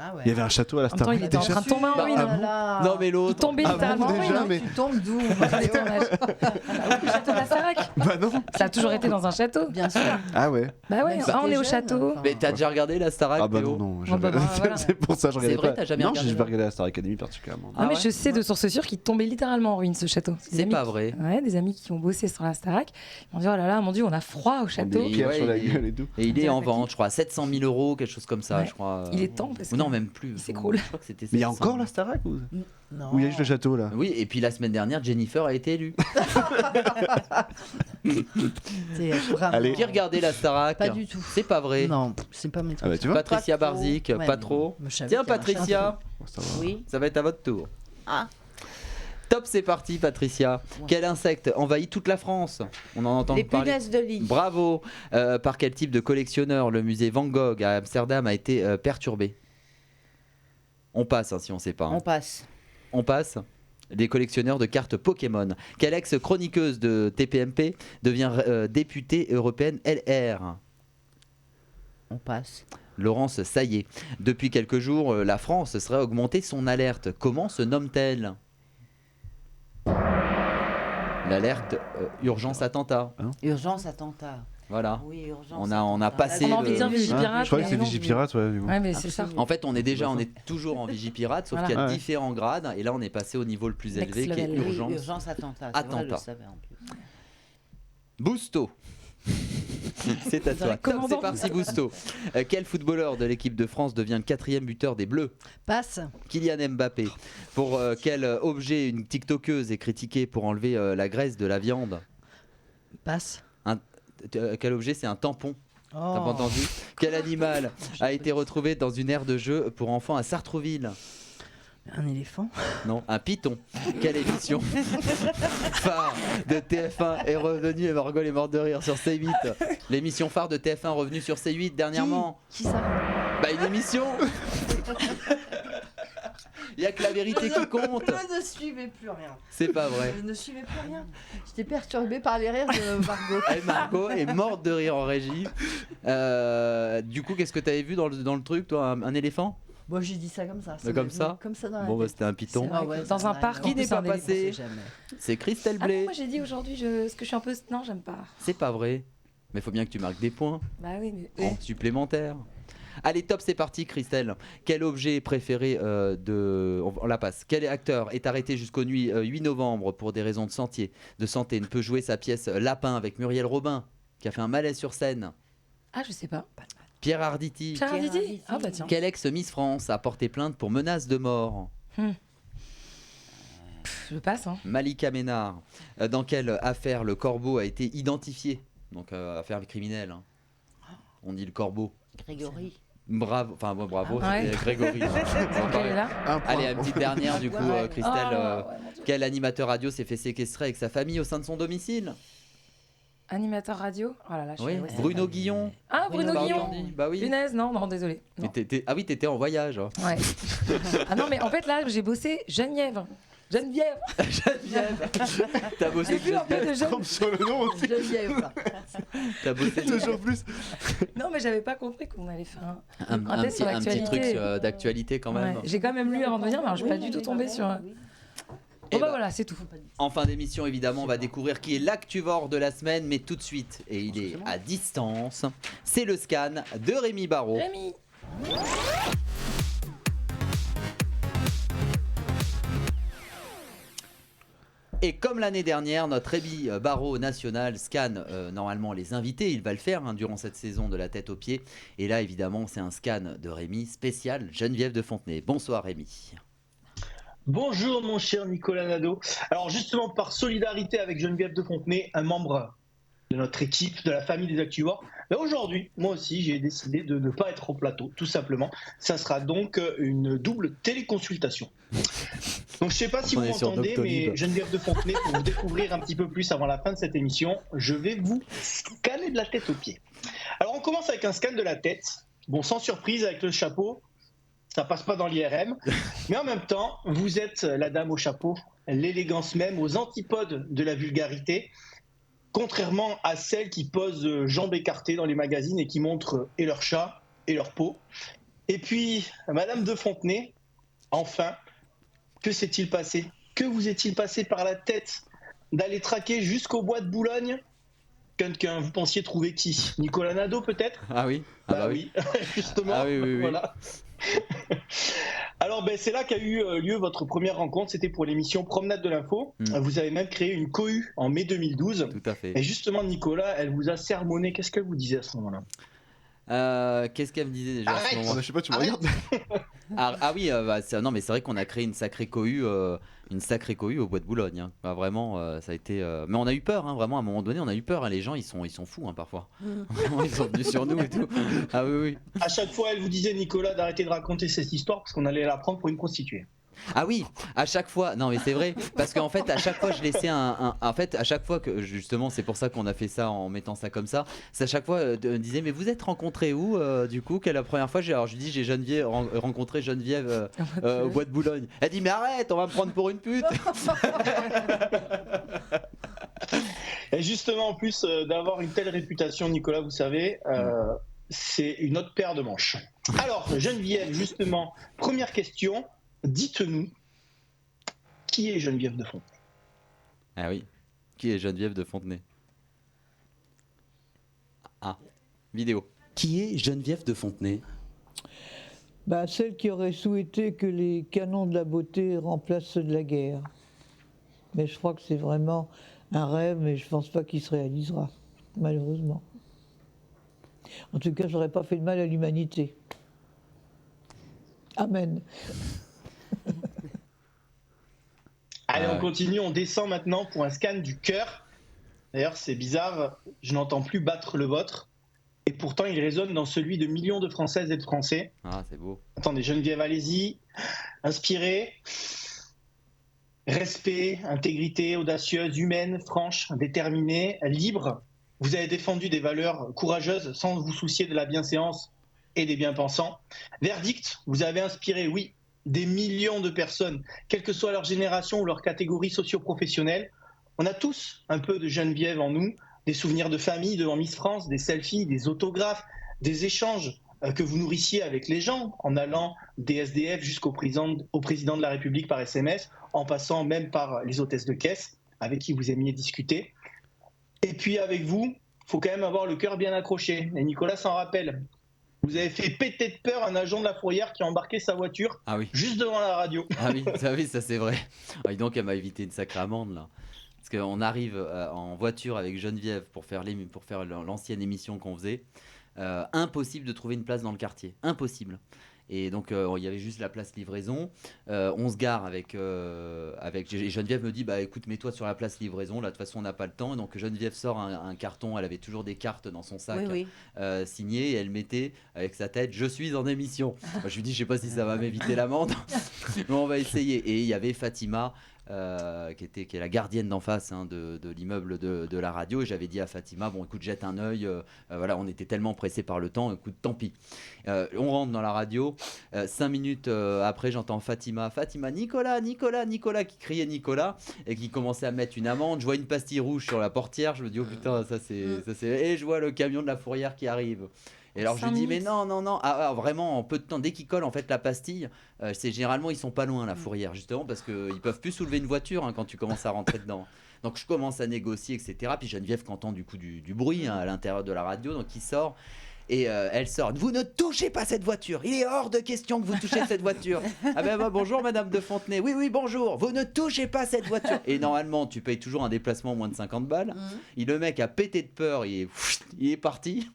Ah ouais. Il y avait un château à la En même temps, Starac. il était en train de tomber en ruine. Non mais Il l'autre. tombait littéralement en déjà, ruine. mais- Tu tombes d'où Le château de la Starac. Bah non. Ça a toujours été dans un château. Bien sûr. Ah ouais. Bah ouais, Bah, on est au t'es château. jeune, Mais t'as déjà regardé la Starac, Ah bah Théo? non, Ah bah, voilà. c'est pour ça que je C'est regardais vrai, pas. t'as jamais Non, regardé j'ai là pas regardé la Star Academy particulièrement. Non, mais ouais je sais de source sûre qu'il tombait littéralement en ruine ce château. Des C'est amis pas qui- vrai. Ouais, des amis qui ont bossé sur la Starac. Ils m'ont dit oh là là, mon Dieu, on a froid au château. Des pierres ouais, sur la il- gueule et tout. Et il est dirait en pas vente, je crois, à 700 000 €, quelque chose comme ça, Ouais. je crois. Il est temps parce que Non, même plus. il s'écroule. Je crois que c'était Mais il y a 700. encore la Starac ou Non. il y a juste le château là? Oui, et puis la semaine dernière, Jennifer a été élue. C'est vraiment... Allez. Qui regardait la Starac? Pas du tout. C'est pas vrai. Non, c'est pas mon truc. Ah bah tu vois. Patricia Pas trop. Barzik, Ouais, pas mais trop. je savais Tiens, qu'il y avait un Patricia, Ça va. Oui. ça va être à votre tour. Ah. Top, c'est parti, Patricia. Quel insecte envahit toute la France? On en entend Les parler. punaises de lit. Bravo. Par quel type de collectionneur le musée Van Gogh à Amsterdam a été perturbé? On passe hein, si on sait pas. hein. On passe. On passe. Les collectionneurs de cartes Pokémon. Quelle ex-chroniqueuse de TPMP devient députée européenne LR? On passe. Laurence Saillet. Depuis quelques jours, la France serait augmenté son alerte. Comment se nomme-t-elle? L'alerte urgence attentat. Urgence attentat. Voilà. Oui, urgence. On a attentat. passé On a envie de dire le- Vigipirate. Je croyais que mais c'était non. Vigipirate, ouais, du coup. Ouais, mais c'est ça. En fait, on est toujours en Vigipirate, sauf Voilà. qu'il y a Ouais. différents grades. Et là, on est passé au niveau le plus Next élevé, qui est level. Oui, urgence. urgence attentat. C'est vrai, je le Attentat. savais en plus. Bousto. C'est à toi. Top, Commandant. c'est parti, Bousto. Quel footballeur de l'équipe de France devient le 4e buteur des Bleus? Passe. Kylian Mbappé. Pour quel objet une TikTokeuse est critiquée pour enlever la graisse de la viande? Passe. Quel objet? C'est un tampon. T'as Oh. pas entendu? Quel animal a été retrouvé dans une aire de jeu pour enfants à Sartrouville? Un éléphant. Non, un python. Quelle émission phare de TF1 est revenue et Margot est morte de rire sur C8? L'émission phare de TF1 revenue sur C8 dernièrement. Qui ça? Bah une émission. Il y a que la vérité qui compte. Je ne suivais plus rien. C'est pas vrai. Je ne suivais plus rien. J'étais perturbée par les rires de Margot. Et Margot est morte de rire en régie. Du coup, qu'est-ce que t'avais vu dans le truc, toi, un éléphant? Bon, j'ai dit ça comme ça. Mais comme m'est ça venu Comme ça dans la Bon, bah tête. c'était un python. C'est vrai que Dans ça un m'a- parc, Qui en n'est plus, pas un éléphant. passé? Jamais. C'est Christelle Ah non, Blé. moi j'ai dit aujourd'hui, ce que je suis un peu. Non, j'aime pas. C'est pas vrai. Mais faut bien que tu marques des points Bah oui, mais. en supplémentaire. Allez, top, c'est parti, Christelle. Quel objet préféré de. On la passe. Quel acteur est arrêté jusqu'au 8 novembre pour des raisons de santé, ne peut jouer sa pièce Lapin avec Muriel Robin, qui a fait un malaise sur scène? Ah, je sais pas. Pierre Arditi. Pierre Pierre Arditi Arditi. Ah bah tiens. Quel ex-Miss France a porté plainte pour menace de mort? Je passe, hein. Malika Ménard. Dans quelle affaire le corbeau a été identifié? Donc, affaire criminelle. hein. On dit le corbeau. Grégory. Bravo, enfin bon, bravo, Ah ouais. c'était Grégory. Quelle est là? Un point. Allez, une petite dernière du coup, Ouais. Christelle. Ah, ouais, mon Dieu. Quel animateur radio s'est fait séquestrer avec sa famille au sein de son domicile? Animateur radio. Oh là là, je Oui, suis- ouais, c'est Bruno vrai. Guillon. Ah, Bruno Bah, Guillon. entendu. Bah oui. Punaise, non, désolé. Non. Ah oui, t'étais en voyage. hein. Ouais. Ah non, mais en fait, là, j'ai bossé Geneviève. Geneviève. Geneviève. T'as bossé J'ai vu un peu de Geneviève. Comme sur le nom aussi. Geneviève, là. T'as bossé Toujours plus. Non, mais j'avais pas compris qu'on allait faire un test sur petit truc l'actualité. d'actualité quand même. Ouais, j'ai quand même lu avant de venir, mais alors je suis pas du tout tombée sur. Eh Bon bah bah, voilà, c'est tout. En fin d'émission, évidemment, on va découvrir qui est l'actuvore de la semaine, mais tout de suite, et il est à distance, c'est le scan de Rémi Barraud. Rémi. Et comme l'année dernière, notre Rémi Barraud national scanne normalement les invités. Il va le faire durant cette saison de la tête aux pieds. Et là, évidemment, c'est un scan de Rémi spécial Geneviève de Fontenay. Bonsoir Rémi. Bonjour mon cher Nicolas Nadeau. Alors justement, par solidarité avec Geneviève de Fontenay, un membre de notre équipe, de la famille des Actuvores, aujourd'hui, moi aussi, j'ai décidé de ne pas être au plateau, tout simplement. Ça sera donc une double téléconsultation. Donc je ne sais pas si On vous est sur m'entendez, Doctolib. mais Geneviève de Fontenay, pour vous découvrir un petit peu plus avant la fin de cette émission, je vais vous scanner de la tête aux pieds. Alors on commence avec un scan de la tête. Bon, sans surprise, avec le chapeau, ça passe pas dans l'IRM. Mais en même temps, vous êtes la dame au chapeau, l'élégance même, aux antipodes de la vulgarité. Contrairement à celles qui posent jambes écartées dans les magazines et qui montrent et leur chat et leur peau. Et puis, Madame de Fontenay, enfin, que s'est-il passé? Que vous est-il passé par la tête d'aller traquer jusqu'au bois de Boulogne quelqu'un? Vous pensiez trouver qui? Nicolas Nadeau peut-être? Ah oui. Bah oui, justement. Ah oui. Voilà. Alors c'est là qu'a eu lieu votre première rencontre, c'était pour l'émission Promenade de l'info. Vous avez même créé une cohue en mai 2012. Tout à fait. Et justement Nicolas, elle vous a sermonné, qu'est-ce qu'elle vous disait à ce moment-là? Qu'est-ce qu'elle me disait déjà à ce moment? Je sais pas, tu me regardes. Oui, non mais c'est vrai qu'on a créé une sacrée cohue au bois de Boulogne. Hein. Bah, vraiment, ça a été. Mais on a eu peur, hein, vraiment. À un moment donné, on a eu peur. Hein. Les gens, ils sont fous, hein, parfois. Ils sont venus sur nous et tout. Ah oui. À chaque fois, elle vous disait, Nicolas, d'arrêter de raconter cette histoire parce qu'on allait la prendre pour une prostituée. Ah oui, à chaque fois. Non mais c'est vrai, parce qu'en fait à chaque fois je laissais en fait à chaque fois que justement c'est pour ça qu'on a fait ça en mettant ça comme ça. C'est à chaque fois on disait mais vous êtes rencontrés où du coup? Quelle est la première fois? Alors je lui dis j'ai rencontré Geneviève au bois de Boulogne. Elle dit mais arrête, on va me prendre pour une pute. Et justement en plus d'avoir une telle réputation, Nicolas, vous savez, c'est une autre paire de manches. Alors Geneviève, justement, première question. Dites-nous, qui est Geneviève de Fontenay? Ah oui, qui est Geneviève de Fontenay? Ah, vidéo. Qui est Geneviève de Fontenay? Celle qui aurait souhaité que les canons de la beauté remplacent ceux de la guerre. Mais je crois que c'est vraiment un rêve, mais je ne pense pas qu'il se réalisera, malheureusement. En tout cas, je n'aurais pas fait de mal à l'humanité. Amen. Allez, on continue, on descend maintenant pour un scan du cœur. D'ailleurs, c'est bizarre, je n'entends plus battre le vôtre. Et pourtant, il résonne dans celui de millions de Françaises et de Français. Ah, c'est beau. Attendez, Geneviève, allez-y. Inspirez. Respect, intégrité, audacieuse, humaine, franche, déterminée, libre. Vous avez défendu des valeurs courageuses sans vous soucier de la bienséance et des bien-pensants. Verdict, vous avez inspiré, oui, des millions de personnes, quelle que soit leur génération ou leur catégorie socio-professionnelle. On a tous un peu de Geneviève en nous, des souvenirs de famille devant Miss France, des selfies, des autographes, des échanges que vous nourrissiez avec les gens, en allant des SDF jusqu'au président de la République par SMS, en passant même par les hôtesses de caisse, avec qui vous aimiez discuter. Et puis avec vous, il faut quand même avoir le cœur bien accroché. Et Nicolas s'en rappelle. Vous avez fait péter de peur un agent de la Fourrière qui a embarqué sa voiture juste devant la radio. Ah oui, ça c'est vrai. Et donc elle m'a évité une sacrée amende là. Parce qu'on arrive en voiture avec Geneviève pour faire l'ancienne émission qu'on faisait. Impossible de trouver une place dans le quartier. Impossible. Et donc il y avait juste la place livraison. On se gare avec Geneviève me dit écoute, mets-toi sur la place livraison, là de toute façon on n'a pas le temps. Et donc Geneviève sort un carton, elle avait toujours des cartes dans son sac signées, et elle mettait avec sa tête je suis en émission. Moi, je lui dis je sais pas si ça va m'éviter l'amende, mais on va essayer. Et il y avait Fatima qui est la gardienne d'en face de l'immeuble de la radio, et j'avais dit à Fatima bon écoute, jette un œil, voilà, on était tellement pressés par le temps, écoute, tant pis. On rentre dans la radio, 5 minutes après j'entends Fatima, Nicolas qui criait Nicolas et qui commençait à mettre une amende. Je vois une pastille rouge sur la portière, je me dis oh putain, ça c'est et je vois le camion de la Fourrière qui arrive. Et alors je lui dis mais non, vraiment en peu de temps, dès qu'ils collent en fait la pastille, c'est généralement ils sont pas loin la Fourrière, justement parce qu'ils peuvent plus soulever une voiture quand tu commences à rentrer dedans. Donc je commence à négocier, etc. Puis Geneviève qui entend du coup du bruit à l'intérieur de la radio, donc il sort. Et elle sort, vous ne touchez pas cette voiture, il est hors de question que vous touchiez cette voiture. Ah ben bonjour Madame de Fontenay, oui bonjour, vous ne touchez pas cette voiture. Et normalement tu payes toujours un déplacement moins de 50 balles. Le mec a pété de peur, il est parti.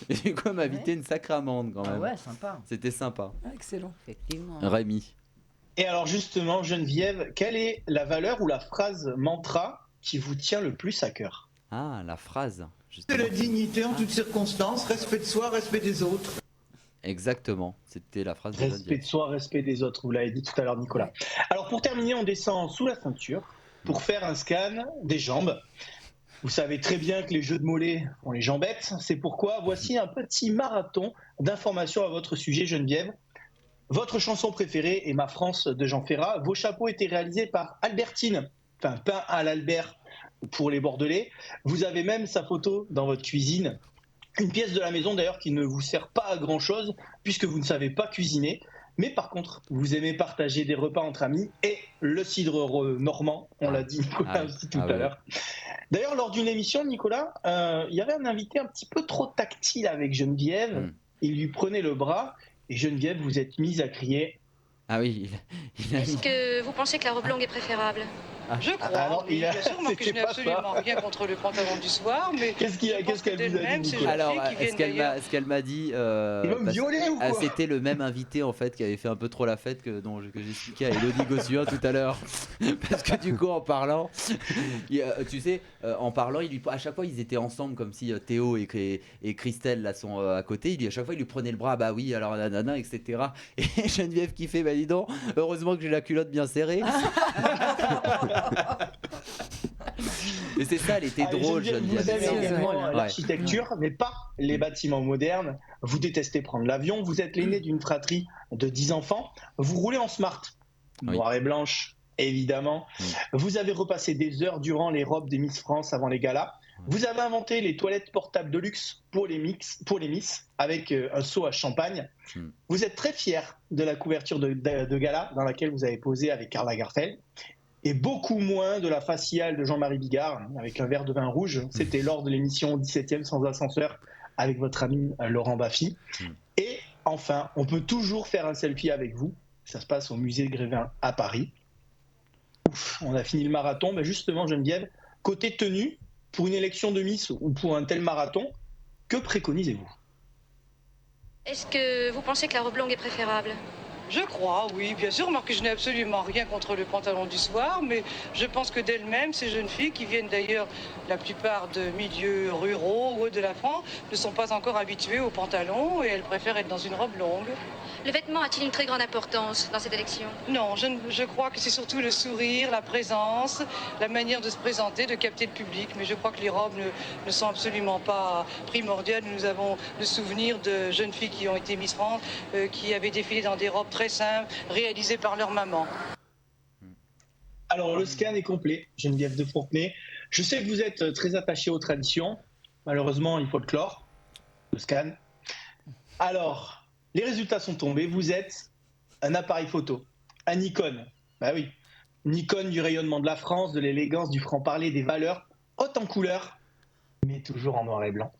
Et du coup elle m'a évité une sacrée amende quand même. Ah ouais, sympa. C'était sympa. Excellent. Effectivement. Rémi. Et alors justement Geneviève, quelle est la valeur ou la phrase mantra qui vous tient le plus à cœur? Ah, la phrase. C'est la dignité en toutes circonstances, respect de soi, respect des autres. Exactement, c'était la phrase de Geneviève. Respect de soi, respect des autres, vous l'avez dit tout à l'heure Nicolas. Alors pour terminer, on descend sous la ceinture pour faire un scan des jambes. Vous savez très bien que les jeux de mollets font les jambettes, c'est pourquoi voici un petit marathon d'informations à votre sujet Geneviève. Votre chanson préférée est Ma France de Jean Ferrat. Vos chapeaux étaient réalisés par Albertine, enfin peint à l'Albert pour les Bordelais. Vous avez même sa photo dans votre cuisine. Une pièce de la maison d'ailleurs qui ne vous sert pas à grand chose puisque vous ne savez pas cuisiner. Mais par contre, vous aimez partager des repas entre amis et le cidre normand, on l'a dit Nicolas aussi tout à l'heure. D'ailleurs, lors d'une émission, Nicolas, il y avait un invité un petit peu trop tactile avec Geneviève. Il lui prenait le bras et Geneviève, vous êtes mise à crier. Ah oui, Est-ce que vous pensez que la robe longue est préférable ? Je crois, oui, bien sûr, moi que je n'ai absolument rien contre le pantalon du soir, mais qu'est-ce qu'elle vous a dit, Nicolas ? Alors, ce qu'elle m'a dit, c'était le même invité en fait qui avait fait un peu trop la fête que j'expliquais à Elodie Gossuin tout à l'heure, parce que du coup en parlant, tu sais, à chaque fois ils étaient ensemble comme si Théo et Christelle là sont à côté, à chaque fois il lui prenait le bras, bah oui alors nanana etc. Et Geneviève qui fait, bah dis donc, heureusement que j'ai la culotte bien serrée. Et c'est ça, elle était drôle. Vous aimez également l'architecture, mais pas les bâtiments modernes. Vous détestez prendre l'avion. Vous êtes l'aîné d'une fratrie de 10 enfants. Vous roulez en smart, noir et blanche, évidemment. Vous avez repassé des heures durant les robes des Miss France avant les galas. Vous avez inventé les toilettes portables de luxe pour les Miss avec un seau à champagne. Vous êtes très fier de la couverture de gala dans laquelle vous avez posé avec Karl Lagerfeld. Et beaucoup moins de la faciale de Jean-Marie Bigard avec un verre de vin rouge. C'était lors de l'émission 17e sans ascenseur avec votre ami Laurent Baffy. Et enfin, on peut toujours faire un selfie avec vous. Ça se passe au musée Grévin à Paris. Ouf, on a fini le marathon. Mais justement, Geneviève, côté tenue, pour une élection de Miss ou pour un tel marathon, que préconisez-vous ? Est-ce que vous pensez que la robe longue est préférable ? Je crois, oui, bien sûr, moi que je n'ai absolument rien contre le pantalon du soir, mais je pense que d'elles-mêmes, ces jeunes filles qui viennent d'ailleurs la plupart de milieux ruraux ou de la France, ne sont pas encore habituées au pantalon et elles préfèrent être dans une robe longue. Le vêtement a-t-il une très grande importance dans cette élection ? Non, je crois que c'est surtout le sourire, la présence, la manière de se présenter, de capter le public, mais je crois que les robes ne sont absolument pas primordiales. Nous avons le souvenir de jeunes filles qui ont été Miss France, qui avaient défilé dans des robes très simples, réalisées par leur maman. Alors, le scan est complet, Geneviève de Fontenay. Je sais que vous êtes très attachée aux traditions. Malheureusement, il faut le clore, le scan. Alors, les résultats sont tombés. Vous êtes un appareil photo, un Nikon. Bah oui, Nikon du rayonnement de la France, de l'élégance, du franc-parler, des valeurs, hautes en couleur, mais toujours en noir et blanc.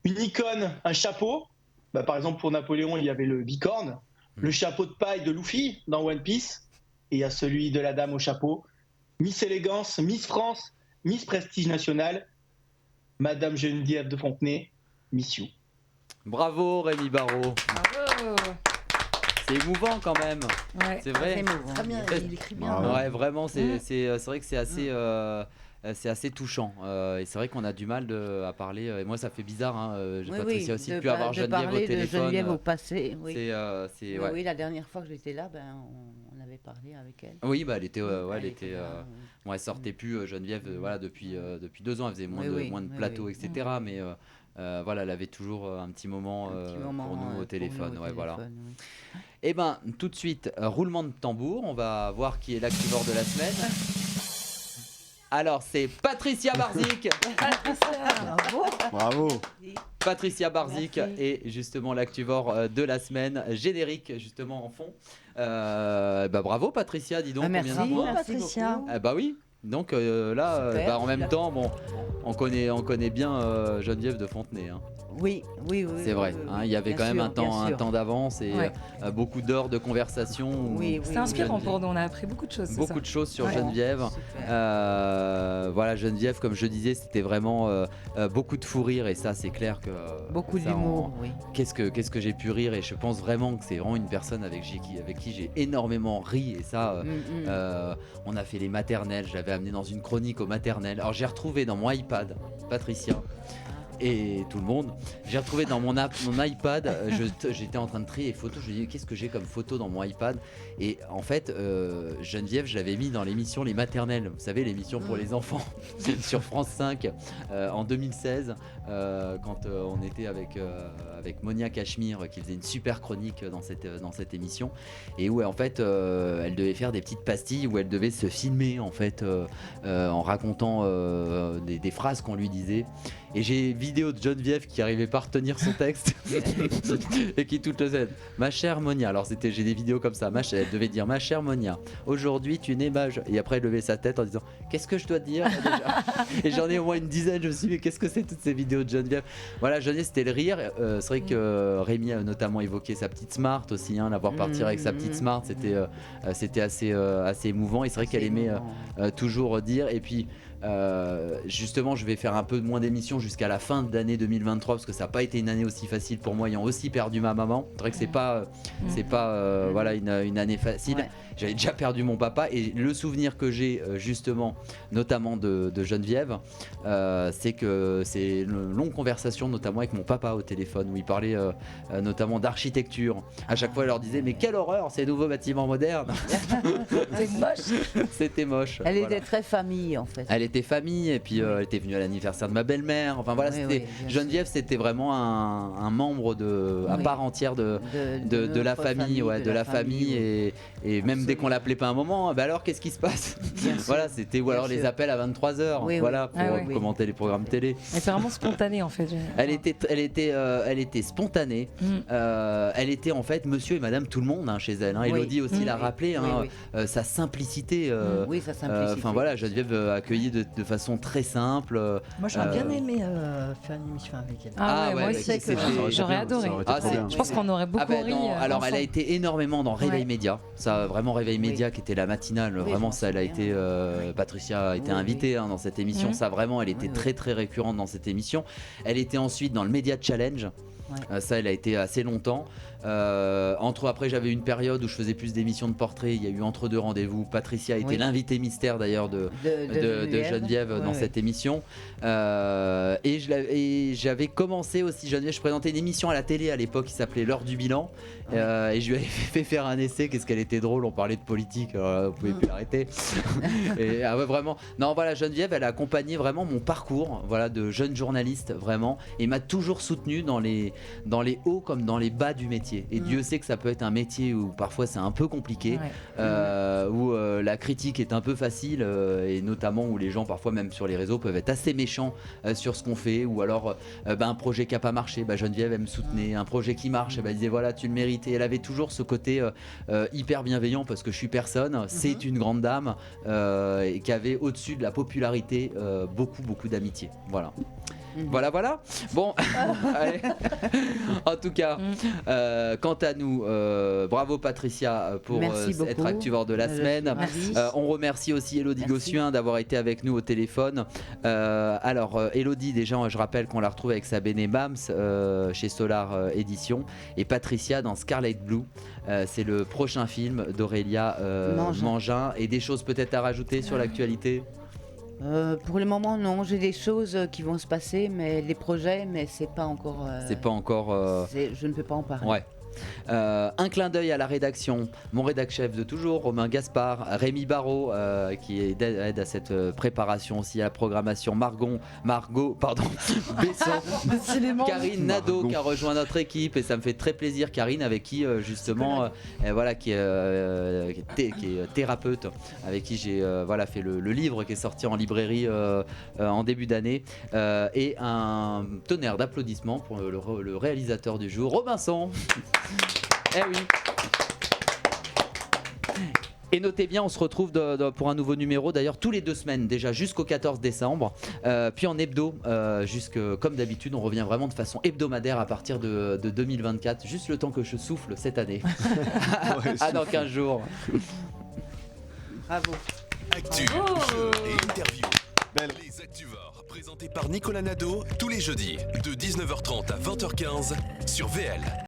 Une icône, un chapeau. Bah, par exemple, pour Napoléon, il y avait le bicorne. Le chapeau de paille de Luffy dans One Piece. Et il y a celui de la dame au chapeau. Miss Élégance, Miss France, Miss Prestige National, Madame Geneviève de Fontenay, Miss You. Bravo Rémi Barraud. Bravo. C'est émouvant quand même. Ouais, c'est vrai. Très bien, il écrit bien. Ouais, vraiment, c'est vrai que c'est assez touchant. Et c'est vrai qu'on a du mal à parler. Et moi, ça fait bizarre. Patricia aussi, de plus avoir Geneviève au téléphone. Geneviève au passé. Oui. Ouais. La dernière fois que j'étais là, on avait parlé avec elle. Oui, elle était, elle sortait plus Geneviève. Depuis 2 ans, elle faisait moins de plateaux, etc. Mais elle avait toujours un petit moment pour nous au téléphone. Et ben, tout de suite, roulement de tambour. On va voir qui est l'activeur de la semaine. Alors, c'est Patricia Barzik. Bravo. Patricia Barzik est justement l'activore de la semaine. Générique, justement, en fond. Bravo, Patricia, dis donc. Merci, Patricia. Bah oui. Donc en même temps, on connaît bien Geneviève de Fontenay. Hein. Oui. C'est vrai. Il y avait quand même un temps d'avance et beaucoup d'heures de conversation. C'est inspirant pour nous. On a appris beaucoup de choses. Beaucoup de choses sur Geneviève. Geneviève, comme je disais, c'était vraiment beaucoup de fou rire et ça, c'est clair que beaucoup d'humour. Oui. Qu'est-ce que j'ai pu rire et je pense vraiment que c'est vraiment une personne avec qui j'ai énormément ri et ça, on a fait les maternelles. Je l'avais amené dans une chronique aux maternelles. Alors j'ai retrouvé dans mon iPad Patricia et tout le monde. J'ai retrouvé dans mon iPad, j'étais en train de trier les photos. Je me dis qu'est-ce que j'ai comme photo dans mon iPad. Et en fait, Geneviève, je l'avais mis dans l'émission Les Maternelles. Vous savez, l'émission pour les enfants sur France 5 en 2016. quand on était avec Monia Cachemire qui faisait une super chronique dans cette émission, et où en fait elle devait faire des petites pastilles où elle devait se filmer en fait en racontant des phrases qu'on lui disait. Et j'ai une vidéo de Geneviève qui arrivait pas à retenir son texte et qui toute le scène, ma chère Monia. Alors j'ai des vidéos comme ça. Elle devait dire ma chère Monia, aujourd'hui tu n'es pas. Et après elle levait sa tête en disant qu'est-ce que je dois dire déjà. Et j'en ai au moins une dizaine. Je me suis dit mais qu'est-ce que c'est toutes ces vidéos de Geneviève. Voilà, Geneviève c'était le rire. C'est vrai que Rémi a notamment évoqué sa petite Smart aussi, la voir partir avec sa petite Smart, c'était assez émouvant. Et c'est vrai qu'elle aimait toujours dire. Et puis justement je vais faire un peu moins d'émissions jusqu'à la fin de l'année 2023 parce que ça n'a pas été une année aussi facile pour moi, ayant aussi perdu ma maman. C'est vrai que c'est pas voilà une année facile. J'avais déjà perdu mon papa, et le souvenir que j'ai justement notamment de Geneviève, c'est que c'est une longue conversation notamment avec mon papa au téléphone où il parlait notamment d'architecture. À chaque fois elle leur disait mais quelle horreur ces nouveaux bâtiments modernes. C'est moche. C'était moche. Elle voilà. était très famille en fait. Elle était famille, et puis elle était venue à l'anniversaire de ma belle-mère. Enfin voilà, Geneviève c'était vraiment un membre à part entière de la famille, de la famille. Et même dès qu'on l'appelait pas un moment, bah alors qu'est-ce qui se passe. Voilà, c'était, ou alors les appels à 23h, voilà, pour commenter les programmes télé. Elle était vraiment spontanée en fait. Elle était spontanée. Elle était en fait monsieur et madame tout le monde chez elle. Elodie aussi l'a rappelé, sa simplicité. Sa simplicité. Enfin voilà, Geneviève accueillie de façon très simple. Moi j'aurais bien aimé faire une émission avec elle. Moi aussi, j'aurais adoré. Je pense qu'on aurait beaucoup ri. Alors elle a été énormément dans Réveil Média. Ça, vraiment Réveil Média qui était la matinale. Vraiment ça, elle a été. Patricia a été invitée dans cette émission. Ça vraiment, elle était très très récurrente dans cette émission. Elle était ensuite dans le Media Challenge. Ça, elle a été assez longtemps. Après, j'avais une période où je faisais plus d'émissions de portraits. Il y a eu Entre deux rendez-vous. Patricia a été l'invité mystère d'ailleurs de Geneviève dans cette émission. Et j'avais commencé aussi, Geneviève, je présentais une émission à la télé à l'époque qui s'appelait L'heure du bilan. Et je lui avais fait faire un essai. Qu'est-ce qu'elle était drôle, on parlait de politique, vous pouvez plus l'arrêter. Et vraiment, non, voilà, Geneviève, elle a accompagné vraiment mon parcours, voilà, de jeune journaliste, vraiment, et m'a toujours soutenu dans les hauts comme dans les bas du métier. Et Dieu sait que ça peut être un métier où parfois c'est un peu compliqué, où la critique est un peu facile, et notamment où les gens parfois même sur les réseaux peuvent être assez méchants sur ce qu'on fait, ou alors un projet qui n'a pas marché, Geneviève elle me soutenait, un projet qui marche, elle disait voilà tu le mérites. Et elle avait toujours ce côté hyper bienveillant parce que je suis personne, c'est une grande dame, et qui avait au-dessus de la popularité beaucoup d'amitié. Voilà. Voilà. Bon, allez. En tout cas, quant à nous, bravo Patricia pour être Actuvore de la semaine. On remercie aussi Elodie Gossuin d'avoir été avec nous au téléphone. Alors, Elodie, déjà, je rappelle qu'on la retrouve avec Sabine et Bams chez Solar Édition, et Patricia dans Scarlet Blue. C'est le prochain film d'Aurélia Mangin. Et des choses peut-être à rajouter sur l'actualité? Pour le moment, non. J'ai des choses qui vont se passer, mais des projets, mais c'est pas encore. Je ne peux pas en parler. Ouais. Un clin d'œil à la rédaction, mon rédac-chef de toujours, Romain Gaspard, Rémi Barraud qui aide à cette préparation aussi à la programmation, Margot Besson, Karine Nadeau qui a rejoint notre équipe, et ça me fait très plaisir, Karine, avec qui justement qui est thérapeute, avec qui j'ai fait le livre qui est sorti en librairie en début d'année, et un tonnerre d'applaudissements pour le réalisateur du jour, Robinson. Eh oui. Et notez bien, on se retrouve pour un nouveau numéro, d'ailleurs tous les 2 semaines déjà jusqu'au 14 décembre, puis en hebdo, comme d'habitude, on revient vraiment de façon hebdomadaire à partir de 2024, juste le temps que je souffle cette année. Dans 15 jours. Bravo. Actu, jeux et interviews. Les Actuvores, présentés par Nicolas Nadeau, tous les jeudis, de 19h30 à 20h15 sur VL.